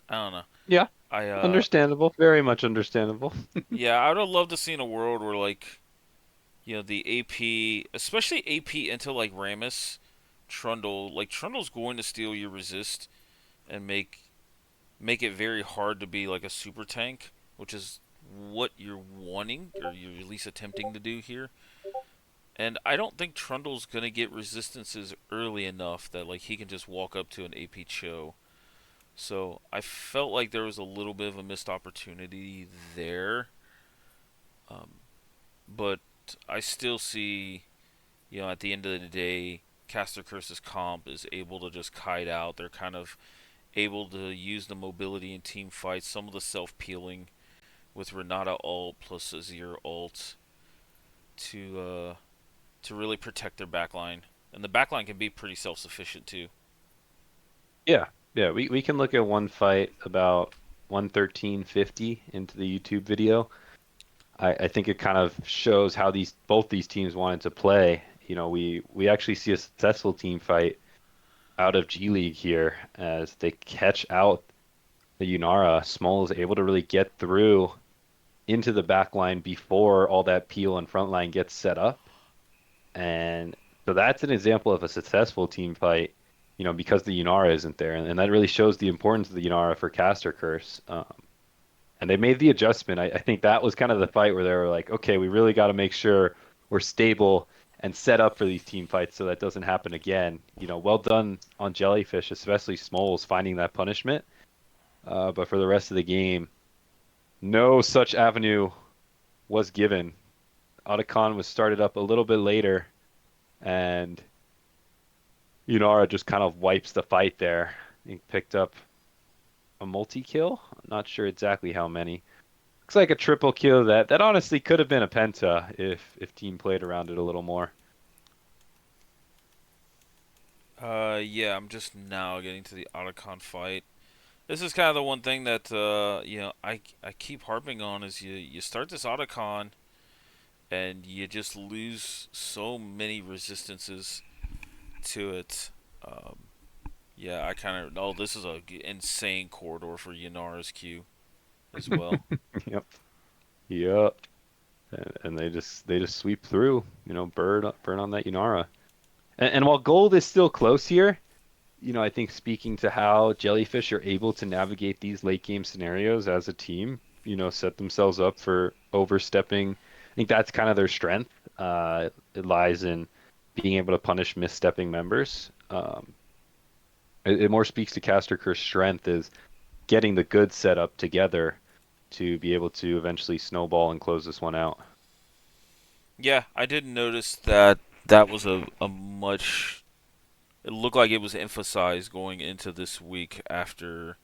I don't know. Yeah, I understandable. Very much understandable. Yeah, I would have loved to see in a world where like the AP, especially AP into like Rammus, Trundle, like Trundle's going to steal your resist and make it very hard to be like a super tank, which is what you're wanting or you're at least attempting to do here. And I don't think Trundle's gonna get resistances early enough that like he can just walk up to an AP Cho. So I felt like there was a little bit of a missed opportunity there. Um, but I still see, at the end of the day, Caster Curse's comp is able to just kite out. They're kind of able to use the mobility in team fights, some of the self peeling with Renata ult plus Azir ult to to really protect their backline. And the backline can be pretty self sufficient too. Yeah, yeah. We can look at one fight about 113.50 into the YouTube video. I think it kind of shows how these both these teams wanted to play. We actually see a successful team fight out of G League here as they catch out the Yunara. Small is able to really get through into the back line before all that peel and front line gets set up. And so that's an example of a successful team fight, because the Yunara isn't there. And that really shows the importance of the Yunara for Caster Curse. And they made the adjustment. I think that was kind of the fight where they were like, okay, we really got to make sure we're stable and set up for these team fights so that doesn't happen again. Well done on Jellyfish, especially Smoles, finding that punishment. But for the rest of the game, no such avenue was given. Otacon was started up a little bit later, and Yunara just kind of wipes the fight there. He picked up a multi-kill. I'm not sure exactly how many. Looks like a triple kill that honestly could have been a penta if team played around it a little more. Yeah, I'm just now getting to the Otacon fight. This is kind of the one thing that I keep harping on is you start this Otacon and you just lose so many resistances to it. Um, yeah, I kind of this is a insane corridor for Yanara's Q as well. Yep. Yep. And they just sweep through, burn on that Yunara. And while gold is still close here, I think speaking to how Jellyfish are able to navigate these late game scenarios as a team, set themselves up for overstepping. I think that's kind of their strength. It lies in being able to punish misstepping members. It more speaks to Caster Curse's strength is getting the good setup together to be able to eventually snowball and close this one out. Yeah, I did notice that that was a much. It looked like it was emphasized going into this week after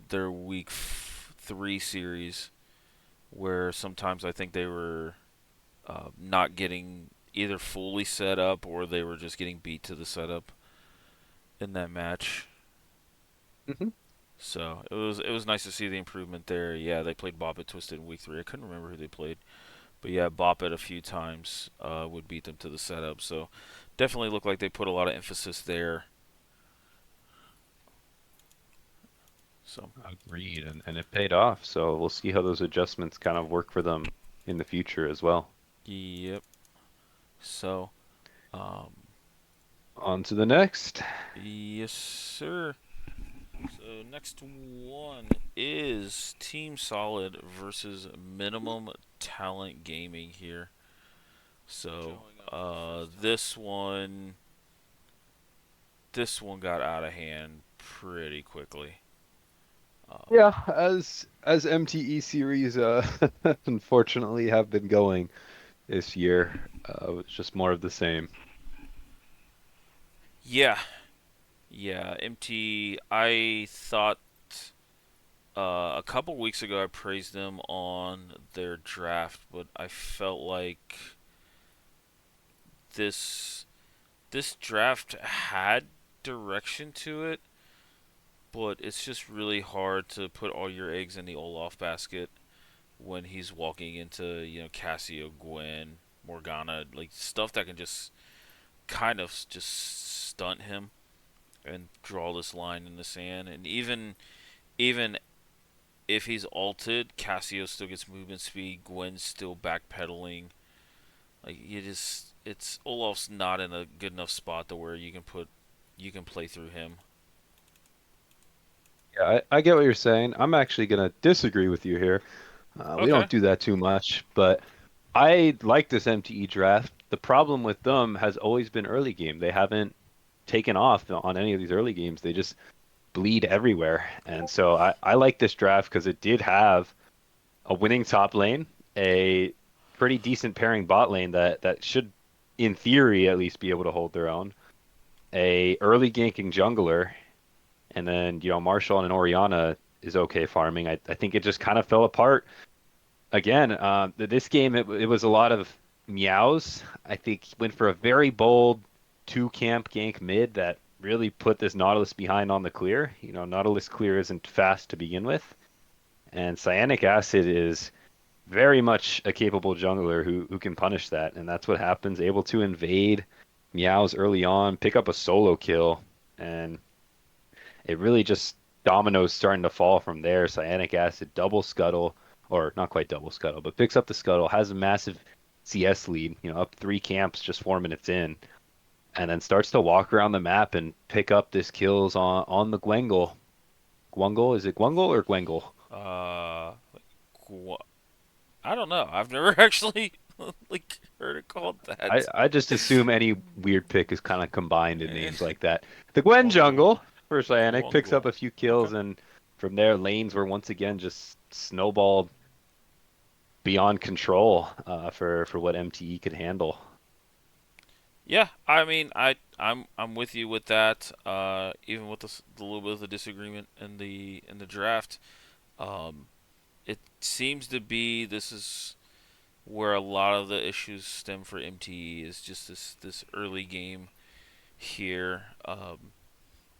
their week 3 series, where sometimes I think they were not getting either fully set up or they were just getting beat to the setup in that match. Hmm. So it was nice to see the improvement there. Yeah, they played Bop It Twisted in week 3. I couldn't remember who they played, but yeah, Bop It a few times would beat them to the setup. So definitely looked like they put a lot of emphasis there. So Agreed, and it paid off. So we'll see how those adjustments kind of work for them in the future as well. yep. So um, On to the next. yes, sir. So next one is Team Solid versus Minimum Talent Gaming here. So this one got out of hand pretty quickly. Um, Yeah, as MTE series unfortunately have been going this year. It's just more of the same. yeah, yeah. MT. I thought a couple weeks ago I praised them on their draft, but I felt like this this draft had direction to it, but it's just really hard to put all your eggs in the Olaf basket when he's walking into Cassio, Gwen, Morgana, like stuff that can just kind of just stunt him and draw this line in the sand. And even if he's ulted, Cassio still gets movement speed. Gwen's still backpedaling. Like it's Olaf's not in a good enough spot to where you can play through him. Yeah, I get what you're saying. I'm actually gonna disagree with you here. We Okay. don't do that too much, but I like this MTE draft. The problem with them has always been early game. They haven't taken off on any of these early games. They just bleed everywhere. And so I like this draft because it did have a winning top lane. a pretty decent pairing bot lane that should, in theory, at least be able to hold their own. A early ganking jungler, and then Marshall and an Orianna is okay farming. I think it just kind of fell apart again. This game it was a lot of meows. I think he went for a very bold two camp gank mid that really put this Nautilus behind on the clear. Nautilus clear isn't fast to begin with, and Cyanic Acid is very much a capable jungler who can punish that, and that's what happens. Able to invade meows early on, pick up a solo kill, and it really just dominoes starting to fall from there. Cyanic Acid double scuttle, or not quite double scuttle, but picks up the scuttle, has a massive CS lead, up three camps just 4 minutes in, and then starts to walk around the map and pick up this kills on the Gwengle. Gwungle? Is it Gwungle or Gwengle? Uh, I don't know. I've never actually like heard it called I, that. I just assume any weird pick is kind of combined in names like that. The Gwen Gwungle, jungle for Cyanic picks up Gwungle. a few Okay. kills, and from there, lanes were once again just snowballed beyond control for what MTE could handle. Yeah, I mean, I'm with you with that. Even with the little bit of the disagreement in the draft, um, it seems to be this is where a lot of the issues stem for MTE is just this early game here.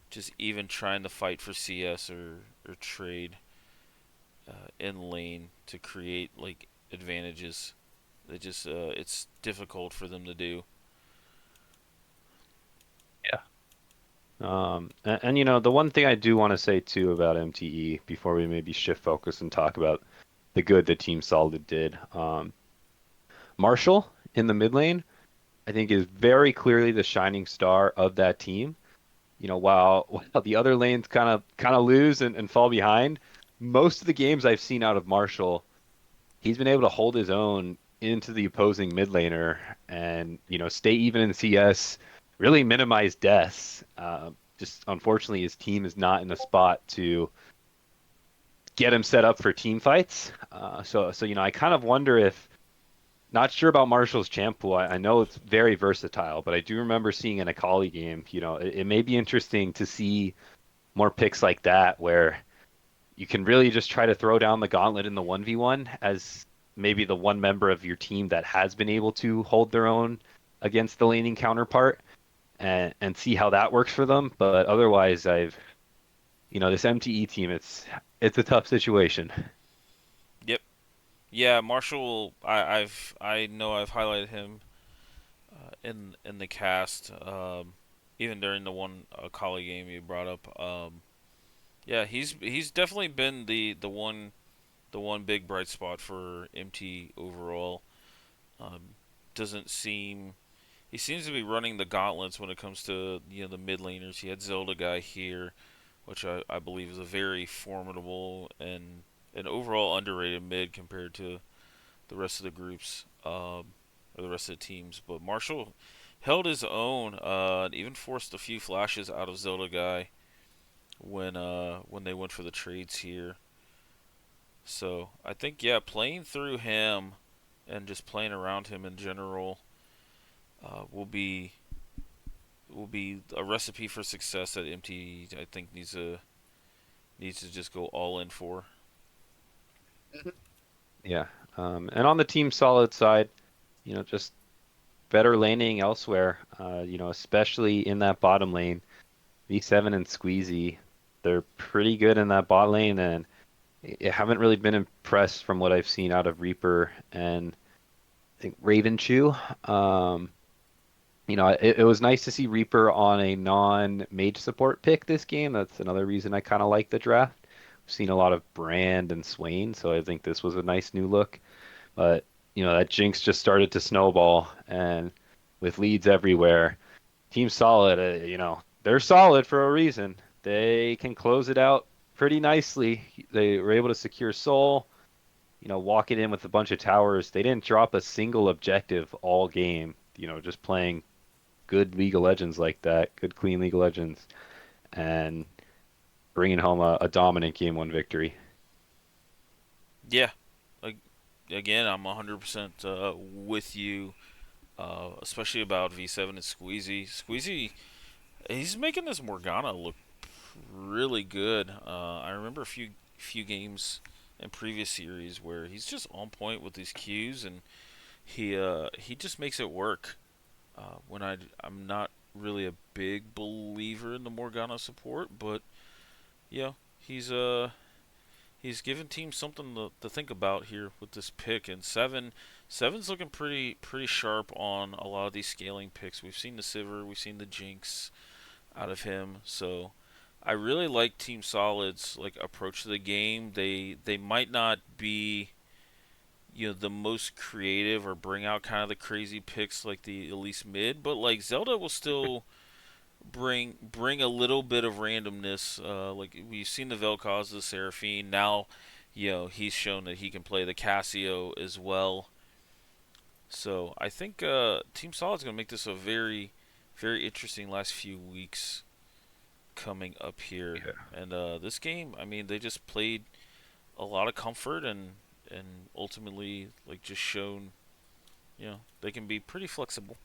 Just even trying to fight for CS or trade in lane to create like advantages. It just it's difficult for them to do. Yeah. And the one thing I do want to say too about MTE before we maybe shift focus and talk about the good that Team Solid did. Marshall in the mid lane, I think is very clearly the shining star of that team. While the other lanes kind of lose and fall behind, most of the games I've seen out of Marshall, he's been able to hold his own into the opposing mid laner and stay even in CS, really minimize deaths. Just unfortunately, his team is not in a spot to get him set up for team fights. So I kind of wonder if not sure about Marshall's champ pool. I know it's very versatile, but I do remember seeing in a Akali game, it may be interesting to see more picks like that where you can really just try to throw down the gauntlet in the 1v1 as maybe the one member of your team that has been able to hold their own against the laning counterpart and see how that works for them. But otherwise, this MTE team, it's a tough situation. Yep. Yeah, Marshall. I know I've highlighted him in the cast. Even during the one collie game you brought up. Yeah, he's definitely been the one big bright spot for MT overall. Um, doesn't seem he seems to be running the gauntlets when it comes to the mid laners. He had Zelda guy here, which I believe is a very formidable and an overall underrated mid compared to the rest of the groups or the rest of the teams. But Marshall held his own, and even forced a few flashes out of Zelda guy when they went for the trades here. So I think yeah, playing through him and just playing around him in general will be a recipe for success that MT I think needs to just go all in for. Mhm. Yeah. And on the team solid side, just better laning elsewhere, especially in that bottom lane. V7 and Squeezy, they're pretty good in that bot lane, and I haven't really been impressed from what I've seen out of Reaper and I think Ravenchew. It was nice to see Reaper on a non-mage support pick this game. That's another reason I kind of like the draft. We've seen a lot of Brand and Swain, so I think this was a nice new look. But, that Jinx just started to snowball, and with leads everywhere, Team Solid, they're solid for a reason. They can close it out pretty nicely. They were able to secure Soul, walk it in with a bunch of towers. They didn't drop a single objective all game, just playing good League of Legends like that, good clean League of Legends, and bringing home a dominant game one victory. Yeah, again, I'm 100% with you, especially about V7 and Squeezy. Squeezy, he's making this Morgana look really good. I remember a few games in previous series where he's just on point with these Qs, and he just makes it work. I'm not really a big believer in the Morgana support, but yeah, he's he's given teams something to think about here with this pick. And seven's looking pretty sharp on a lot of these scaling picks. We've seen the Sivir, we've seen the Jinx out of him, so I really like Team Solid's like approach to the game. They might not be the most creative or bring out kind of the crazy picks like the Elise mid, but like Zelda will still bring a little bit of randomness. Like we've seen the Vel'Koz, the Seraphine. Now, he's shown that he can play the Casio as well. So I think Team Solid's gonna make this a very interesting last few weeks coming up here. Yeah. And this game, I mean, they just played a lot of comfort and ultimately like just shown they can be pretty flexible.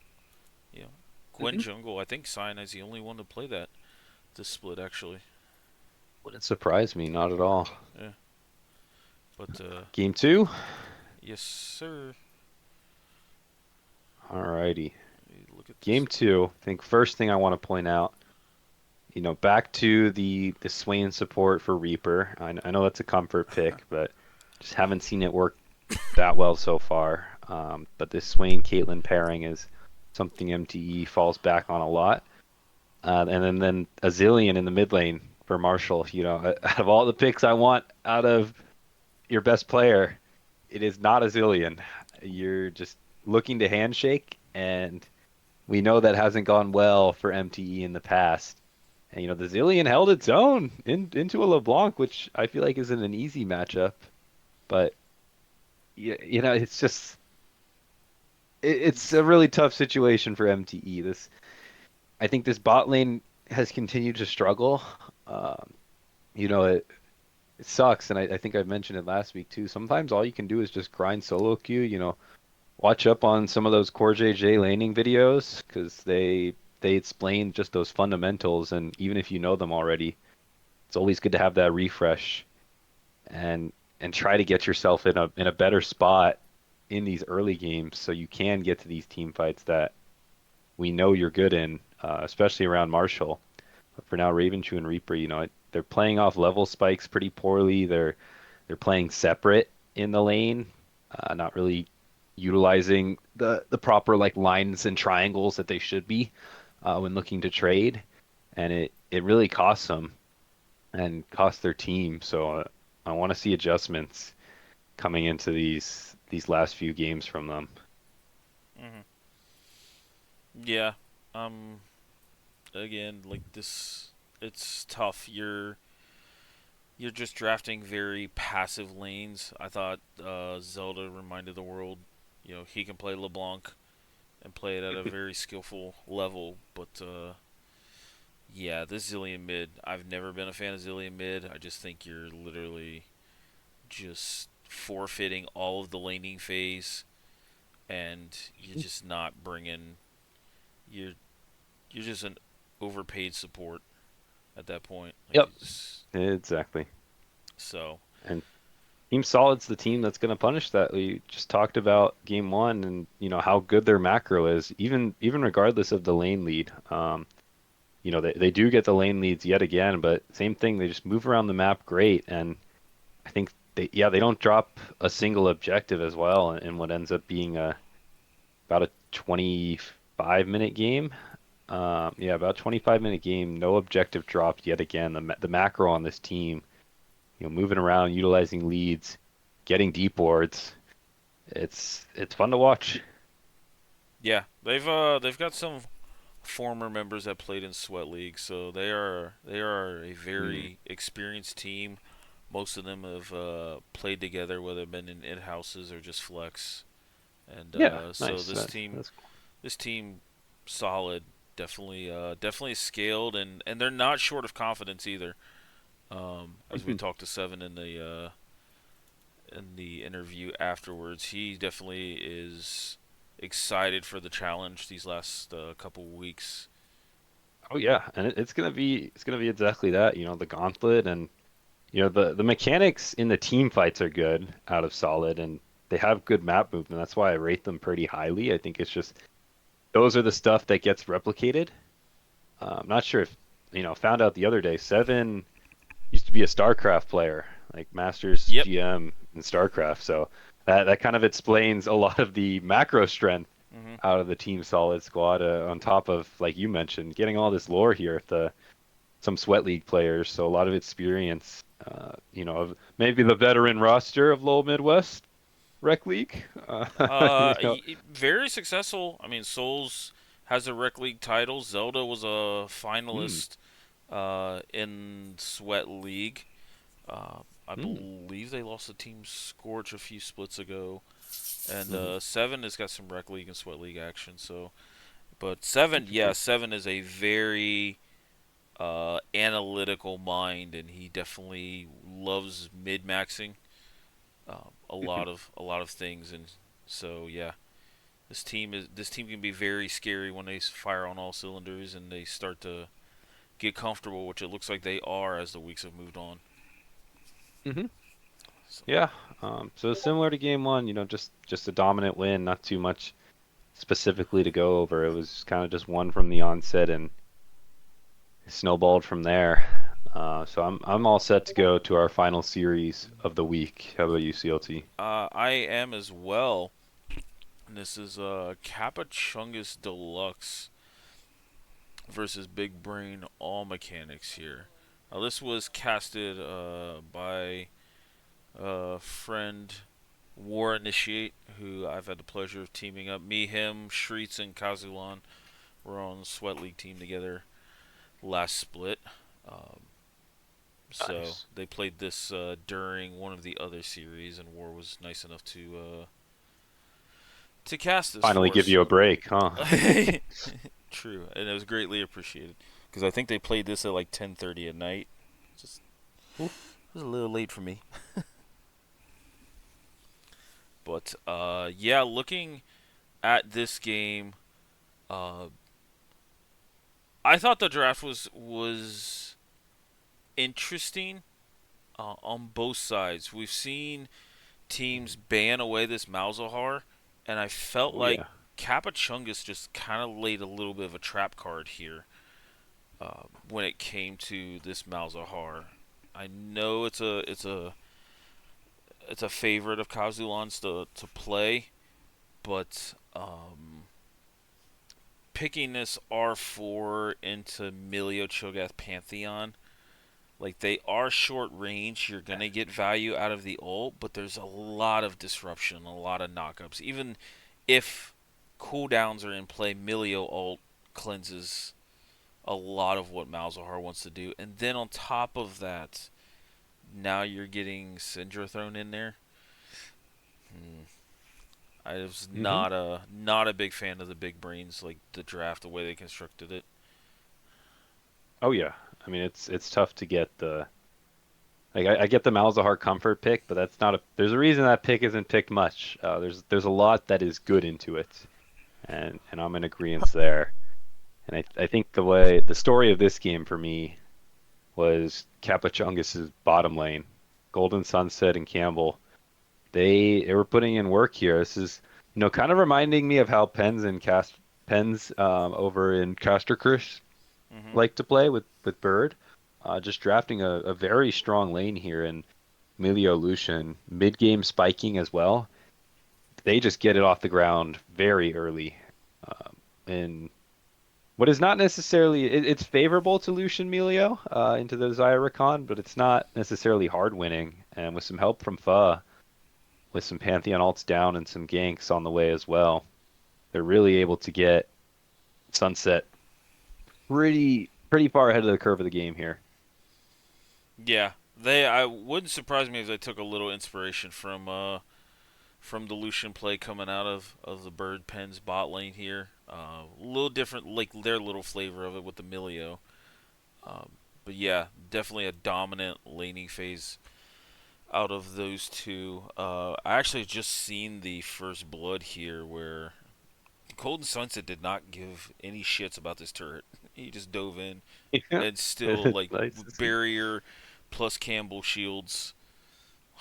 You know, Gwen Hmm. Jungle. I think Cyanide's the only one to play that this split actually. Wouldn't surprise me, not at all. Yeah, but Game two? yes, sir. Alrighty. Let me look at this. Game two. I think first thing I want to point out, back to the Swain support for Reaper. I know that's a comfort pick, but just haven't seen it work that well so far. But this Swain Caitlyn pairing is something MTE falls back on a lot. And then a zillion in the mid lane for Marshall. Out of all the picks I want out of your best player, it is not a zillion. You're just looking to handshake, and we know that hasn't gone well for MTE in the past. And the zillion held its own into a LeBlanc, which I feel like isn't an easy matchup. But it's just it's a really tough situation for MTE. I think this bot lane has continued to struggle. Um, it sucks, and I think I mentioned it last week too. Sometimes all you can do is just grind solo queue. Watch up on some of those Core JJ laning videos because they explain just those fundamentals, and even if you know them already, it's always good to have that refresh and try to get yourself in a better spot in these early games so you can get to these team fights that we know you're good in, especially around Marshall. But for now, Ravenchu and Reaper, they're playing off level spikes pretty poorly. They're playing separate in the lane, not really utilizing the proper like lines and triangles that they should be when looking to trade, and it really costs them and costs their team. So I want to see adjustments coming into these last few games from them. Hmm. Yeah. Again, like this, it's tough. You're just drafting very passive lanes. I thought Zelda reminded the world, he can play LeBlanc and play it at a very skillful level. But yeah, this Zillion mid, I've never been a fan of Zillion mid. I just think you're literally just forfeiting all of the laning phase, and you're just not bringing. You're you're just an overpaid support at that point. Like Yep, it's exactly. so. And Team Solid's the team that's going to punish that. We just talked about game one and how good their macro is, even regardless of the lane lead. They do get the lane leads yet again, but same thing, they just move around the map great. And I think they don't drop a single objective as well in what ends up being about a 25-minute game. Yeah, about 25-minute game, no objective dropped yet again. The macro on this team, moving around, utilizing leads, getting deep wards. It's fun to watch. Yeah, they've got some former members that played in Sweat League, so they are a Mm. very experienced team. Most of them have played together, whether it been in in houses or just flex. And Yeah, so nice. this team, That's cool. this team, solid, definitely scaled, and they're not short of confidence either. As we talked to Seven in the interview afterwards. He definitely is excited for the challenge these last couple weeks. Oh yeah, and it's gonna be exactly that. The gauntlet and the mechanics in the team fights are good out of Solid, and they have good map movement. That's why I rate them pretty highly. I think it's just those are the stuff that gets replicated. I'm not sure if found out the other day, Seven used to be a StarCraft player, like Masters Yep. GM in StarCraft. So that kind of explains a lot of the macro strength Hmm. out of the Team Solid squad. On top of, like you mentioned, getting all this lore here at the some Sweat League players, so a lot of experience. Of maybe the veteran roster of LoLMidwest Rec League. You know, Very successful. I mean, Souls has a Rec League title. Zelda was a mm, finalist in Sweat League. I mm, believe they lost to Team Scorch a few splits ago, and mm, Seven has got some Rec League and Sweat League action. So, but Seven, yeah, interesting. Seven is a very analytical mind, and he definitely loves mid maxing a lot of things, and so yeah, this team can be very scary when they fire on all cylinders and they start to get comfortable, which it looks like they are as the weeks have moved on. Hmm. So, Yeah. So similar to game one, just a dominant win, not too much specifically to go over. It was kind of just one from the onset and snowballed from there. So I'm all set to go to our final series of the week. How about you, CLT? I am as well. And this is Kappa Chungus Deluxe versus Big Brain All Mechanics here. Now, this was casted by friend War Initiate, who I've had the pleasure of teaming up. Me, him, Shreets, and Kazulan were on the Sweat League team together last split. Um, so Nice. they played this during one of the other series, and War was nice enough to cast this Finally for us. give you a So break, huh? true, and it was greatly appreciated because I think they played this at like 10:30 at night. Just Ooh. it was a little late for me, but yeah, looking at this game, uh, I thought the draft was interesting on both sides. We've seen teams ban away this Malzahar, and I felt Oh like yeah. Kappa Chungus just kind of laid a little bit of a trap card here when it came to this Malzahar. I know it's a favorite of Kazulan's to play, but picking this R4 into Milio Cho'Gath Pantheon, like they are short range, you're gonna get value out of the ult, but there's a lot of disruption, a lot of knockups. Even if cooldowns are in play, Milio ult cleanses a lot of what Malzahar wants to do, and then on top of that, now you're getting Syndra thrown in there. Hmm. I was Hmm. not a big fan of the big brains, like the draft, the way they constructed it. Oh yeah. I mean, it's tough to get the like I get the Malzahar comfort pick, but that's not a. There's a reason that pick isn't picked much. There's a lot that is good into it, and I'm in agreement there. And I think the story of this game for me was Kapachungus's bottom lane, Golden Sunset and Campbell. They were putting in work here. This is kind of reminding me of how Pens over in Castercrush Hmm. like to play with Bird. Just drafting a very strong lane here and Milio Lucian mid game spiking as well. They just get it off the ground very early. And what is not necessarily it's favorable to Lucian Milio into the Zyra but it's not necessarily hard winning. And with some help from Fa, with some Pantheon ults down and some ganks on the way as well, they're really able to get Sunset pretty far ahead of the curve of the game here. Yeah, they. I wouldn't surprise me if they took a little inspiration from the Lucian play coming out of the Bird Pens bot lane here. A little different, like their little flavor of it with the Milio. But yeah, definitely a dominant laning phase out of those two. I actually just seen the first blood here where Golden Sunset did not give any shits about this turret. He just dove in Yeah, and still it's like nice to see. barrier plus Campbell shields.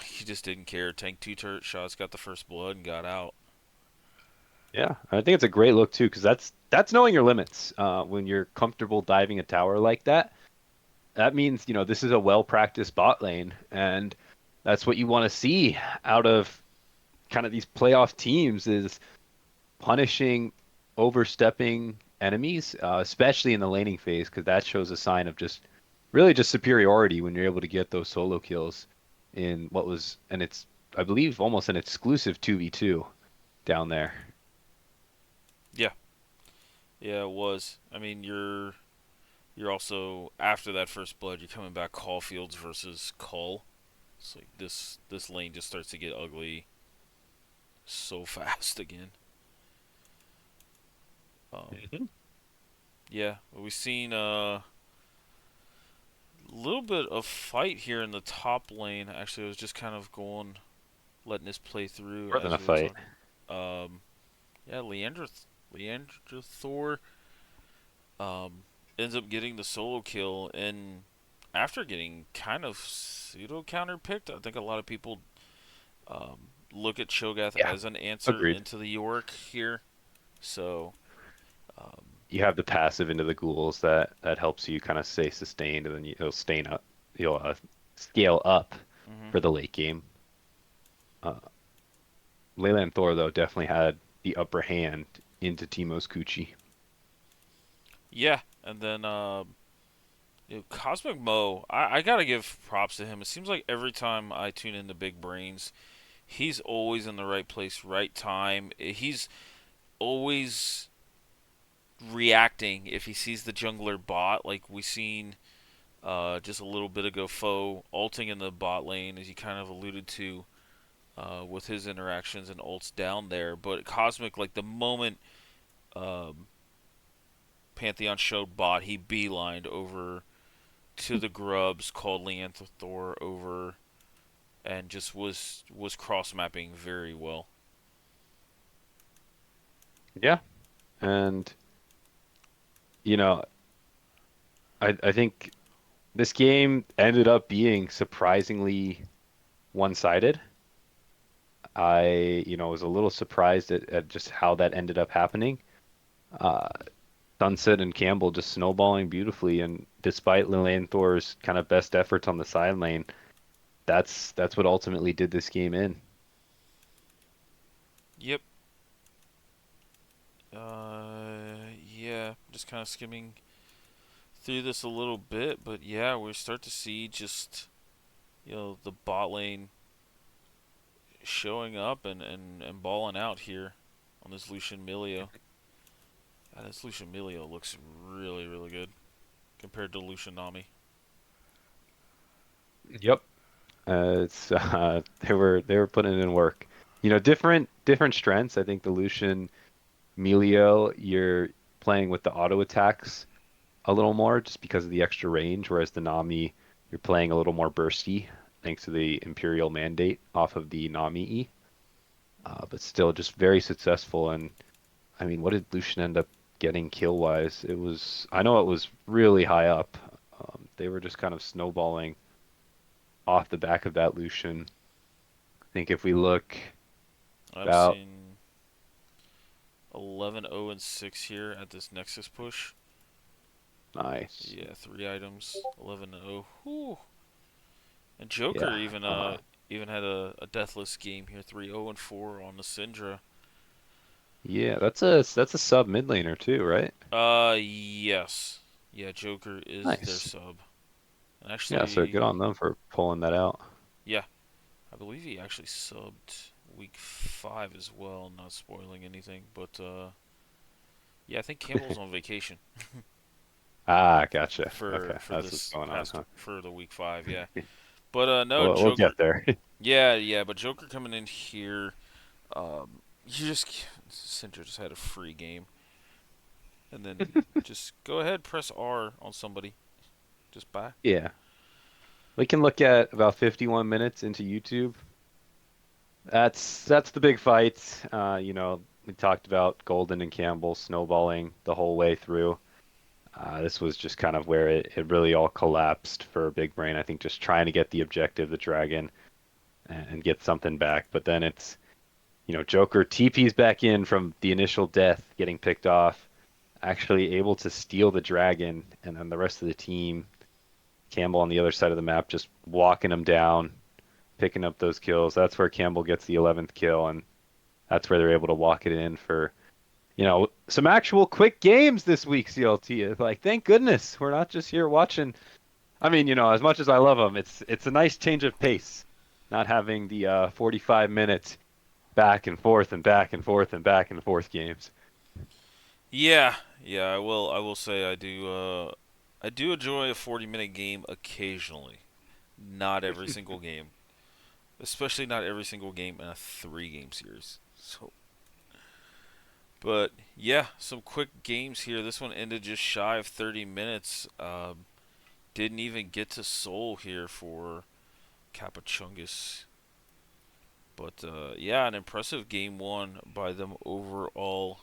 He just didn't care. Tanked two turret shots, got the first blood, and got out. Yeah, I think it's a great look too, because that's knowing your limits. When you're comfortable diving a tower like that, that means, this is a well-practiced bot lane, and that's what you want to see out of kind of these playoff teams is punishing overstepping enemies, especially in the laning phase, because that shows a sign of just really just superiority when you're able to get those solo kills in what was, and it's, I believe, almost an exclusive 2v2 down there. Yeah, yeah, it was. I mean, you're also after that first blood, you're coming back Caulfields versus Cull. It's like this lane just starts to get ugly so fast again. Um, Mhm. yeah, we've seen a little bit of fight here in the top lane. Actually, I was just kind of going, letting this play through More than as a we were fight. talking. Yeah, Leandra Thor um, ends up getting the solo kill, and after getting kind of pseudo counter picked, I think a lot of people look at Cho'Gath Yeah, as an answer agreed. into the York here. So, um, You have the passive into the ghouls that helps you kind of stay sustained, and then you'll stain up, you'll scale up mhm. for the late game. Uh, Leyland Thor though definitely had the upper hand into Teemo's Coochie. Yeah, and then Cosmic Mo, I gotta give props to him. It seems like every time I tune into Big Brains, he's always in the right place, right time. He's always reacting if he sees the jungler bot, like we seen just a little bit ago. Foe ulting in the bot lane, as you kind of alluded to with his interactions and ults down there. But Cosmic, like the moment um, Pantheon showed bot, he beelined over to the grubs, called Leantha Thor over, and just was cross mapping very well. Yeah, and you know, I think this game ended up being surprisingly one-sided. Was a little surprised at just how that ended up happening. Uh, Sunset and Campbell just snowballing beautifully, and despite Lilian Thor's kind of best efforts on the side lane, that's what ultimately did this game in. Yep. Yeah, just kind of skimming through this a little bit, but yeah, we start to see just the bot lane showing up and balling out here on this Lucian Milio. This Lucian Milio looks really really good compared to Lucian Nami. Yep. It's they were putting in work. Different strengths. I think the Lucian Melio, you're playing with the auto attacks a little more just because of the extra range, whereas the Nami, you're playing a little more bursty thanks to the Imperial mandate off of the Nami E. But still just very successful. And I mean, what did Lucian end up getting kill wise? I know it was really high up. They were just kind of snowballing off the back of that Lucian. I think if we look I'm about seeing 11-0-6 here at this Nexus push. nice. Yeah, 3 items, 11-0. Whew. And Joker Yeah. even had a deathless game here, 3-0-4 on the Syndra. Yeah, that's a sub mid laner too, right? Yes. Yeah, Joker is their Nice. sub. And Yeah, so actually, good on them for pulling that out. yeah, I believe he actually subbed week 5 as well, not spoiling anything, but yeah, I think Campbell's on vacation Ah, gotcha. for Okay, for that's what's this going on, past huh? for the week 5, yeah. But no, We'll Joker. get there. Yeah, yeah, but Joker coming in here, you just Cinder just had a free game, and then just go ahead, press R on somebody, just buy. Yeah, We can look at about 51 minutes into YouTube. That's the big fight. We talked about Golden and Campbell snowballing the whole way through. This was just kind of where it really all collapsed for Big Brain. I think just trying to get the objective, the dragon, and get something back. But then it's, Joker TP's back in from the initial death, getting picked off, actually able to steal the dragon, and then the rest of the team, Campbell on the other side of the map, just walking him down, picking up those kills. That's where Campbell gets the 11th kill, and that's where they're able to walk it in for, some actual quick games this week, CLT. It's like, thank goodness we're not just here watching. I mean, as much as I love them, it's a nice change of pace, not having the 45-minute back and forth and back and forth and back and forth games. Yeah, yeah, I will say I do enjoy a 40-minute game occasionally. Not every single game. Especially not every single game in a 3-game series. But yeah, some quick games here. This one ended just shy of 30 minutes. Didn't even get to Seoul here for Capachungus. But yeah, an impressive game one by them overall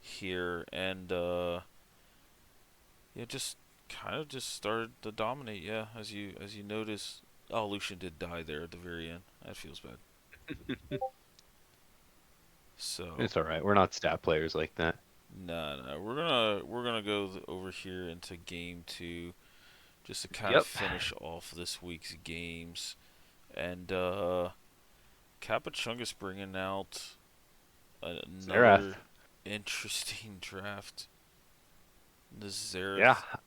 here, and yeah, just kind of just started to dominate. Yeah, as you notice, oh, Lucian did die there at the very end. That feels bad. So It's all right. We're not stat players like that. no, no, we're gonna go over here into game two just to kind of Yep. finish off this week's games, and Capachungus bringing out Zerath. another interesting draft. The Yeah. Xerath.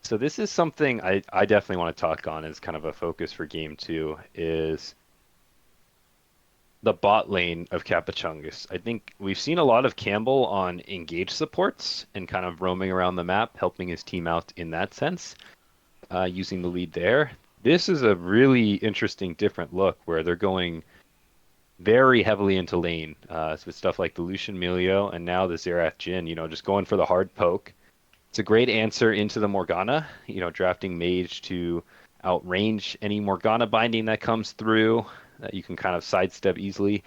So this is something I definitely want to talk on as kind of a focus for game two is the bot lane of Capachungus. I think we've seen a lot of Campbell on engage supports and kind of roaming around the map, helping his team out in that sense, using the lead there. This is a really interesting, different look where they're going very heavily into lane with stuff like the Lucian Melio and now the Xerath Jhin, just going for the hard poke. It's a great answer into the Morgana, drafting Mage to outrange any Morgana binding that comes through that you can kind of sidestep easily.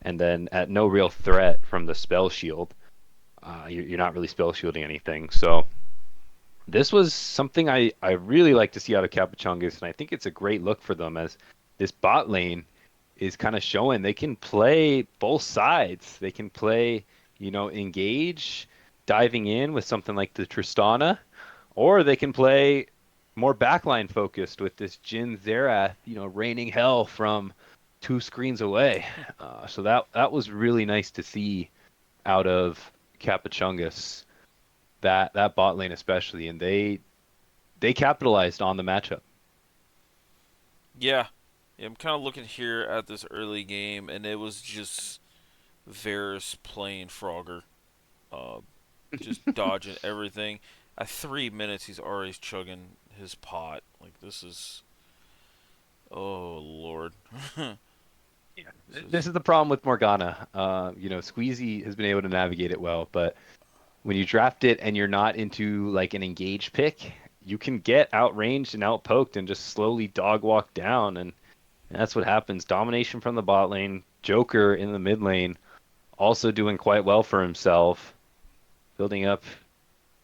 And then at no real threat from the spell shield, you're not really spell shielding anything. So this was something I really like to see out of Capachungus, and I think it's a great look for them as this bot lane is kind of showing they can play both sides. They can play, engage, diving in with something like the Tristana, or they can play more backline focused with this Jhin Xerath, raining hell from 2 screens away. So that was really nice to see out of Capachungus, that bot lane especially, and they capitalized on the matchup. Yeah. Yeah, I'm kind of looking here at this early game, and it was just Varus playing Frogger, uh, just dodging everything. At 3 minutes, he's already chugging his pot. Like this is, oh Lord, Yeah. this This is is the problem with Morgana. Squeezy has been able to navigate it well, but when you draft it and you're not into like an engage pick, you can get outranged and outpoked and just slowly dog walk down, and that's what happens. Domination from the bot lane, Joker in the mid lane, also doing quite well for himself, building up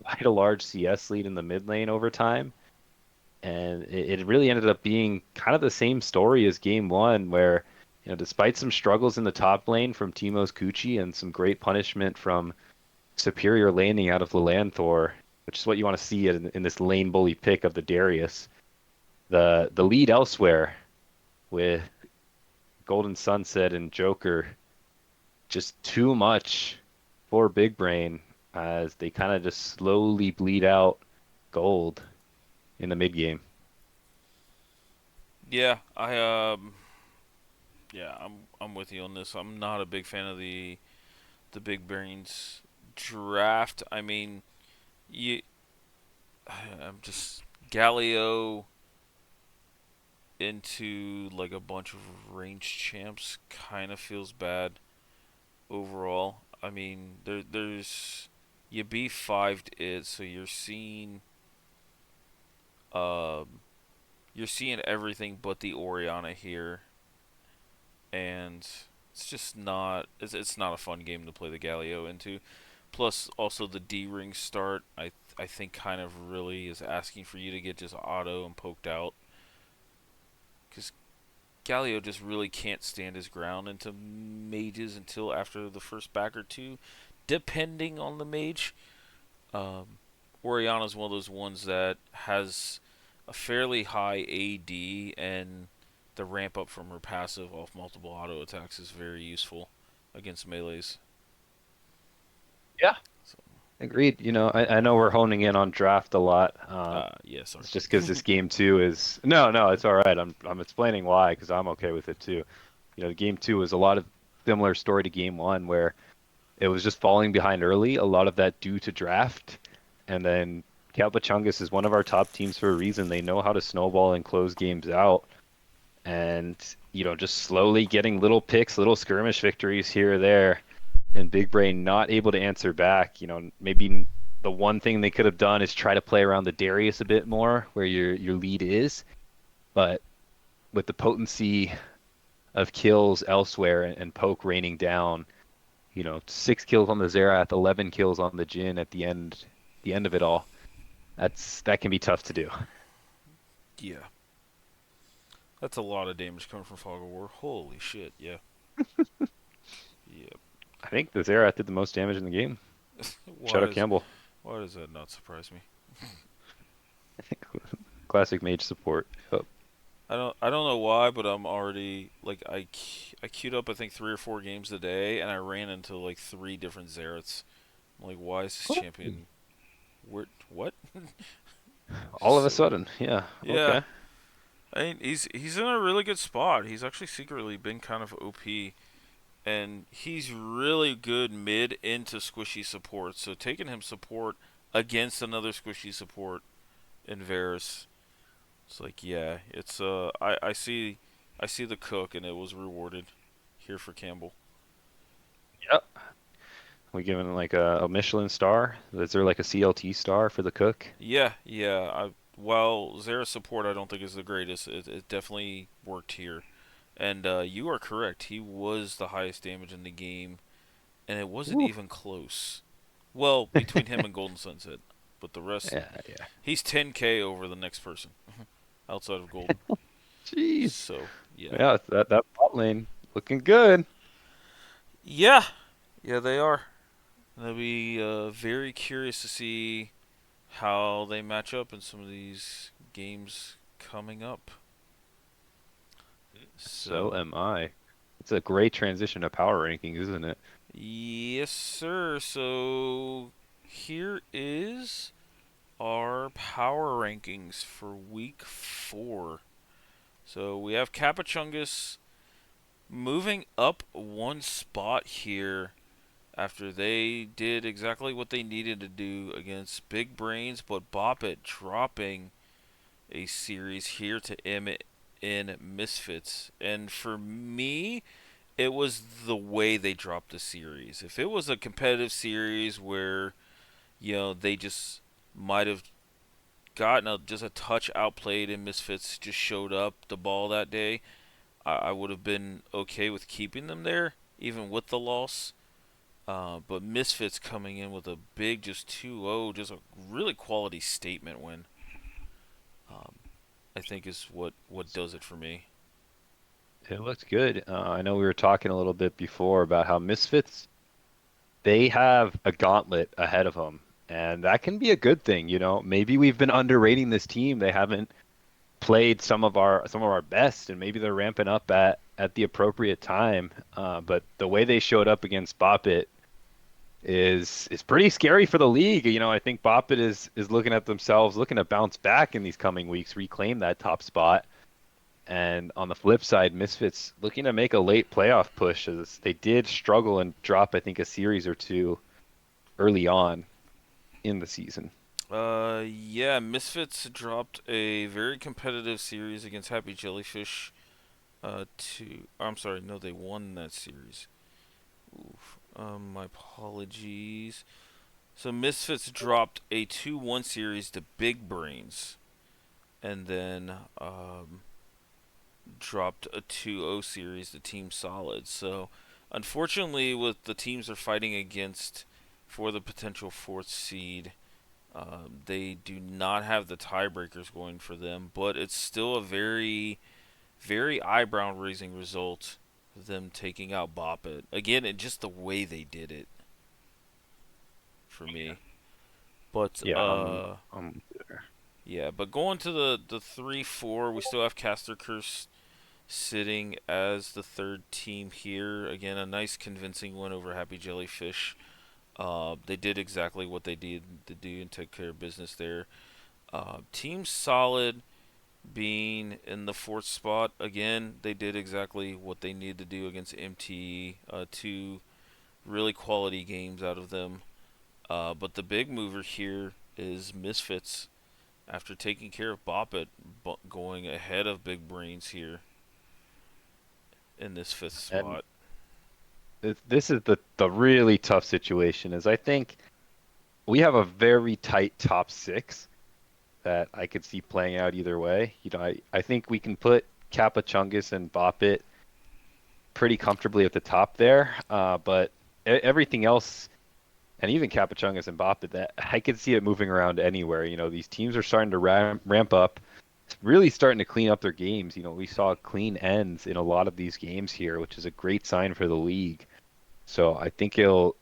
quite a large CS lead in the mid lane over time. And it really ended up being kind of the same story as game one, where, despite some struggles in the top lane from Teemo's Kuchi and some great punishment from superior laning out of Lelanthor, which is what you want to see in this lane bully pick of the Darius, the lead elsewhere with Golden Sunset and Joker, just too much for Big Brain as they kind of just slowly bleed out gold in the mid game. yeah. Yeah, I'm with you on this. I'm not a big fan of the Big Brains draft. I mean, you, I'm just Galio into like a bunch of ranged champs kind of feels bad overall. I mean, there's you B5'd it, so you're seeing you're seeing everything but the Oriana here, and it's just not. It's not a fun game to play the Galio into. Plus, also the D ring start, I think kind of really is asking for you to get just auto and poked out, because Galio just really can't stand his ground into mages until after the first back or two, depending on the mage. Um, Oriana's one of those ones that has a fairly high AD, and the ramp up from her passive off multiple auto attacks is very useful against melees. Yeah. So, Agreed. I know we're honing in on draft a lot. yeah, sorry. It's just because this game two is no, it's all right. I'm explaining why because I'm okay with it too. Game two was a lot of similar story to game one where it was just falling behind early, a lot of that due to draft. And then Kalpachungus is one of our top teams for a reason. They know how to snowball and close games out. And, just slowly getting little picks, little skirmish victories here or there. And Big Brain not able to answer back. Maybe the one thing they could have done is try to play around the Darius a bit more, where your lead is. But with the potency of kills elsewhere and Poke raining down, 6 kills on the Xerath, 11 kills on the Jhin at the end of it all. That can be tough to do. Yeah, that's a lot of damage coming from Fog of War. Holy shit! Yeah, yeah. I think the Xerath did the most damage in the game. why Shout out does Campbell. why does that not surprise me? Classic mage support. Yep. I don't know why, but I'm already like I queued up I think 3 or 4 games a day, and I ran into like 3 different Zerats. I'm like, why is this Oh, champion? Where what? all Just of a so sudden, yeah. yeah. Okay. I mean, he's in a really good spot. He's actually secretly been kind of OP, and he's really good mid into squishy support. So taking him support against another squishy support in Varus, it's like yeah, it's I see the cook, and it was rewarded here for Campbell. Yep. We giving like a Michelin star? Is there like a CLT star for the cook? Yeah, yeah. While Zera's support I don't think is the greatest, it definitely worked here. And you are correct. He was the highest damage in the game, and it wasn't Woo. even close. Well, between him and Golden Sunset, but the rest, Yeah, yeah. he's 10k over the next person outside of Golden. Jeez. So yeah, Yeah, that bot lane looking good. yeah, yeah. They are. And I'll be very curious to see how they match up in some of these games coming up. So So am I. It's a great transition to power rankings, isn't it? yes, sir. So here is our power rankings for week 4. So we have Capachungus moving up 1 spot here after they did exactly what they needed to do against Big Brains, but Bop It dropping a series here to Emmett in Misfits. And for me, it was the way they dropped the series. If it was a competitive series where, they just might have gotten just a touch outplayed and Misfits just showed up the ball that day, I would have been okay with keeping them there, even with the loss. But Misfits coming in with a big just 2-0, just a really quality statement win, um, I think is what does it for me. It looked good. I know we were talking a little bit before about how Misfits, they have a gauntlet ahead of them, and that can be a good thing. Maybe we've been underrating this team. They haven't played some of our best, and maybe they're ramping up at the appropriate time. But the way they showed up against Bop It is pretty scary for the league. I think Bop It is looking at themselves, looking to bounce back in these coming weeks, reclaim that top spot. And on the flip side, Misfits looking to make a late playoff push as they did struggle and drop, I think, a series or two early on in the season. Yeah, Misfits dropped a very competitive series against Happy Jellyfish. I'm sorry, no, they won that series. Oof. My apologies. So Misfits dropped a 2-1 series to Big Brains. and then dropped a 2-0 series to Team Solid. So, unfortunately, with the teams they're fighting against for the potential fourth seed, they do not have the tiebreakers going for them. But it's still a very, very eyebrow raising result. Them taking out Bop It again, and just the way they did it for me. But Yeah, I'm there. yeah. But going to the 3-4, we still have Caster Curse sitting as the third team here. Again, a nice convincing win over Happy Jellyfish. They did exactly what they needed to do and took care of business there. Team Solid being in the fourth spot again, they did exactly what they needed to do against MTE. Two really quality games out of them. But the big mover here is Misfits after taking care of Bop It, going ahead of Big Brains here in this fifth And spot. this is the really tough situation is I think we have a very tight top six that I could see playing out either way. I think we can put Kappa Chungus and Bop It pretty comfortably at the top there. But everything else, and even Capachungas and Bop, that I could see it moving around anywhere. These teams are starting to ramp up, really starting to clean up their games. We saw clean ends in a lot of these games here, which is a great sign for the league. So I think it'll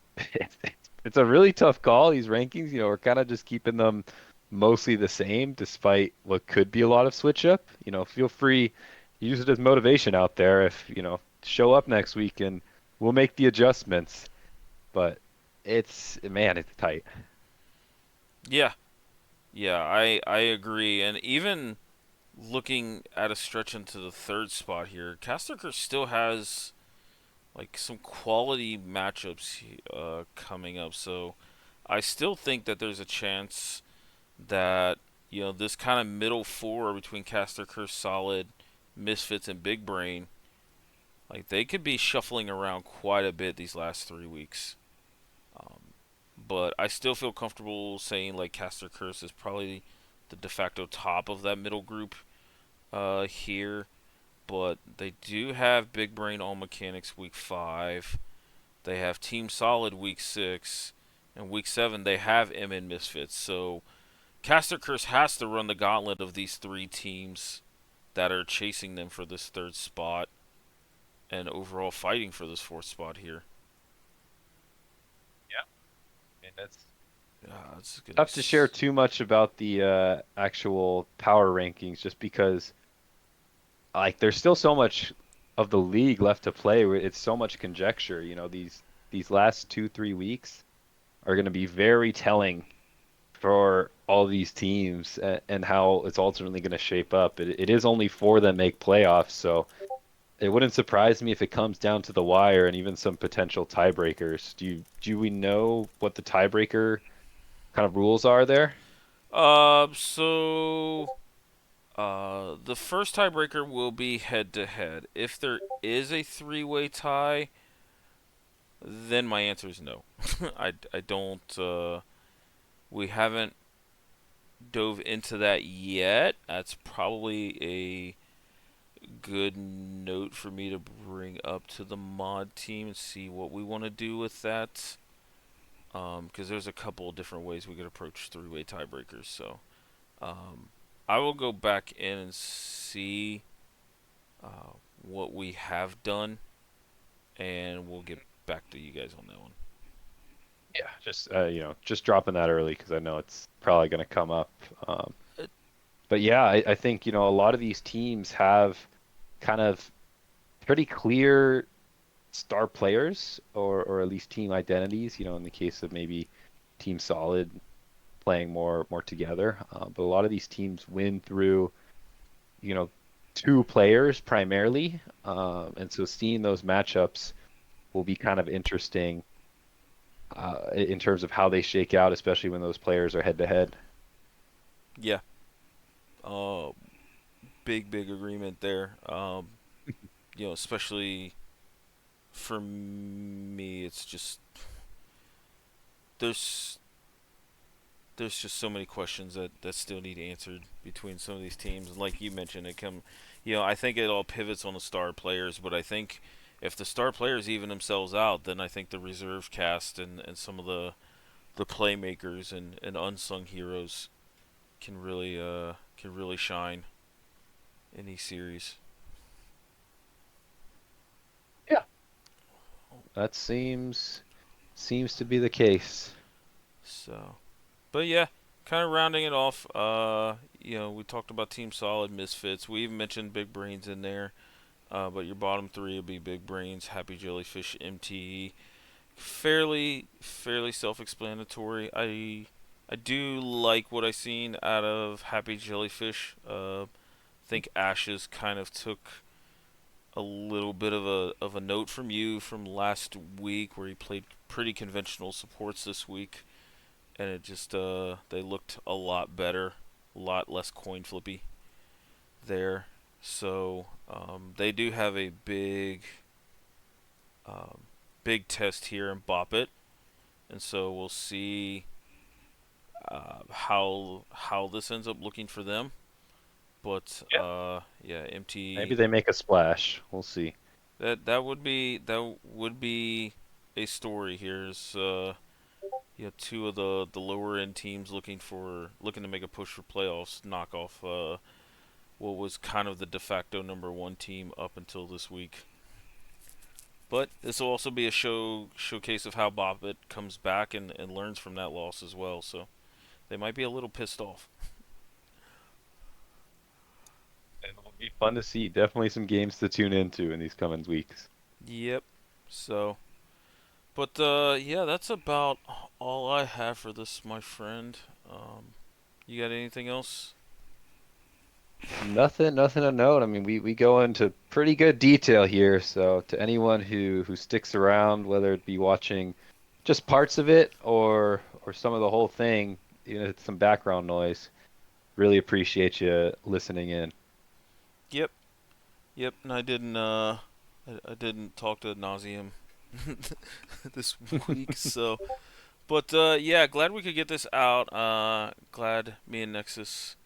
it's a really tough call. These rankings, we're kind of just keeping them mostly the same, despite what could be a lot of switch up. Feel free, use it as motivation out there. If show up next week and we'll make the adjustments. But it's tight. Yeah, yeah, I agree. And even looking at a stretch into the third spot here, Casterker still has like some quality matchups coming up. So I still think that there's a chance that this kind of middle four between Caster Curse, Solid, Misfits, and Big Brain, like they could be shuffling around quite a bit these last 3 weeks. Um, but I still feel comfortable saying like Caster Curse is probably the de facto top of that middle group here. But they do have Big Brain All Mechanics week 5. They have Team Solid week 6, and week 7 they have MN Misfits. So Caster Curse has to run the gauntlet of these three teams that are chasing them for this third spot and overall fighting for this fourth spot here. Yeah, I mean that's It's gonna be. tough to share too much about the actual power rankings just because like there's still so much of the league left to play where it's so much conjecture. These last 2, 3 weeks are going to be very telling for all these teams and how it's ultimately going to shape up. It is only four that make playoffs, so it wouldn't surprise me if it comes down to the wire and even some potential tiebreakers. Do we know what the tiebreaker kind of rules are there? So the first tiebreaker will be head to head. If there is a three-way tie, then my answer is no. I don't. We haven't dove into that yet. That's probably a good note for me to bring up to the mod team and see what we want to do with that. Because there's a couple of different ways we could approach three-way tiebreakers. So um, I will go back in and see what we have done, and we'll get back to you guys on that one. Yeah, just just dropping that early because I know it's probably going to come up. Um, Uh, but yeah, I think a lot of these teams have kind of pretty clear star players or at least team identities. In the case of maybe Team Solid playing more together, but a lot of these teams win through you know two players primarily, and so seeing those matchups will be kind of interesting in terms of how they shake out, especially when those players are head to head. yeah, uh, big agreement there. Especially for me, it's just there's there's just so many questions that still need answered between some of these teams. Like you mentioned, I think it all pivots on the star players, but I think if the star players even themselves out, then I think the reserve cast and some of the playmakers and unsung heroes can really shine in these series. Yeah, that seems to be the case. So, but yeah, kind of rounding it off. We talked about Team Solid, Misfits. We even mentioned Big Brains in there. But your bottom three would be Big Brains, Happy Jellyfish, MTE. Fairly self-explanatory. I do like what I seen out of Happy Jellyfish. Think Ashes kind of took a little bit of a note from you from last week, where he played pretty conventional supports this week, and it just they looked a lot better, a lot less coin flippy there. So they do have a um, big test here in Bop It, and so we'll see how this ends up looking for them. But Yeah. yeah, Maybe MT they make a splash. We'll see. that would be a story. Here's two of the lower end teams looking to make a push for playoffs, knock off what was kind of the de facto number one team up until this week. But this will also be a showcase of how Bobbitt comes back and learns from that loss as well. So they might be a little pissed off. It'll be fun to see. Definitely some games to tune into in these coming weeks. Yep. So, but yeah, that's about all I have for this, my friend. You got anything else? Nothing to note. I mean, we go into pretty good detail here. So to anyone who sticks around, whether it be watching just parts of it or some of the whole thing, it's some background noise. Really appreciate you listening in. Yep. Yep. And I didn't talk to nauseum this week. So, but yeah, glad we could get this out. Glad me and Nexus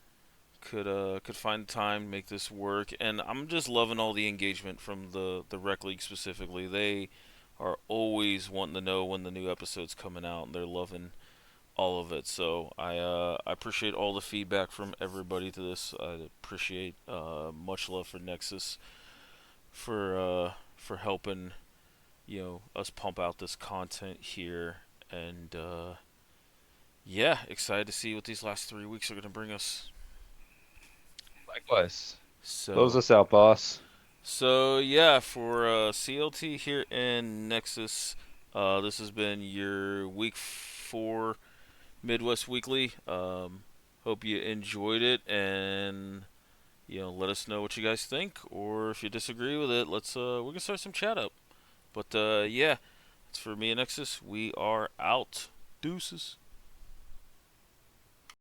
could find time to make this work, and I'm just loving all the engagement from the Rec League specifically. They are always wanting to know when the new episode's coming out, and they're loving all of it. So I appreciate all the feedback from everybody to this. I appreciate much love for Nexus for helping us pump out this content here, and yeah, excited to see what these last 3 weeks are going to bring us. Likewise. Close So us out, boss. So yeah, for CLT here in Nexus, this has been your week 4 Midwest Weekly. Hope you enjoyed it, and let us know what you guys think, or if you disagree with it, let's we can start some chat up. But yeah, it's for me and Nexus. We are out. Deuces.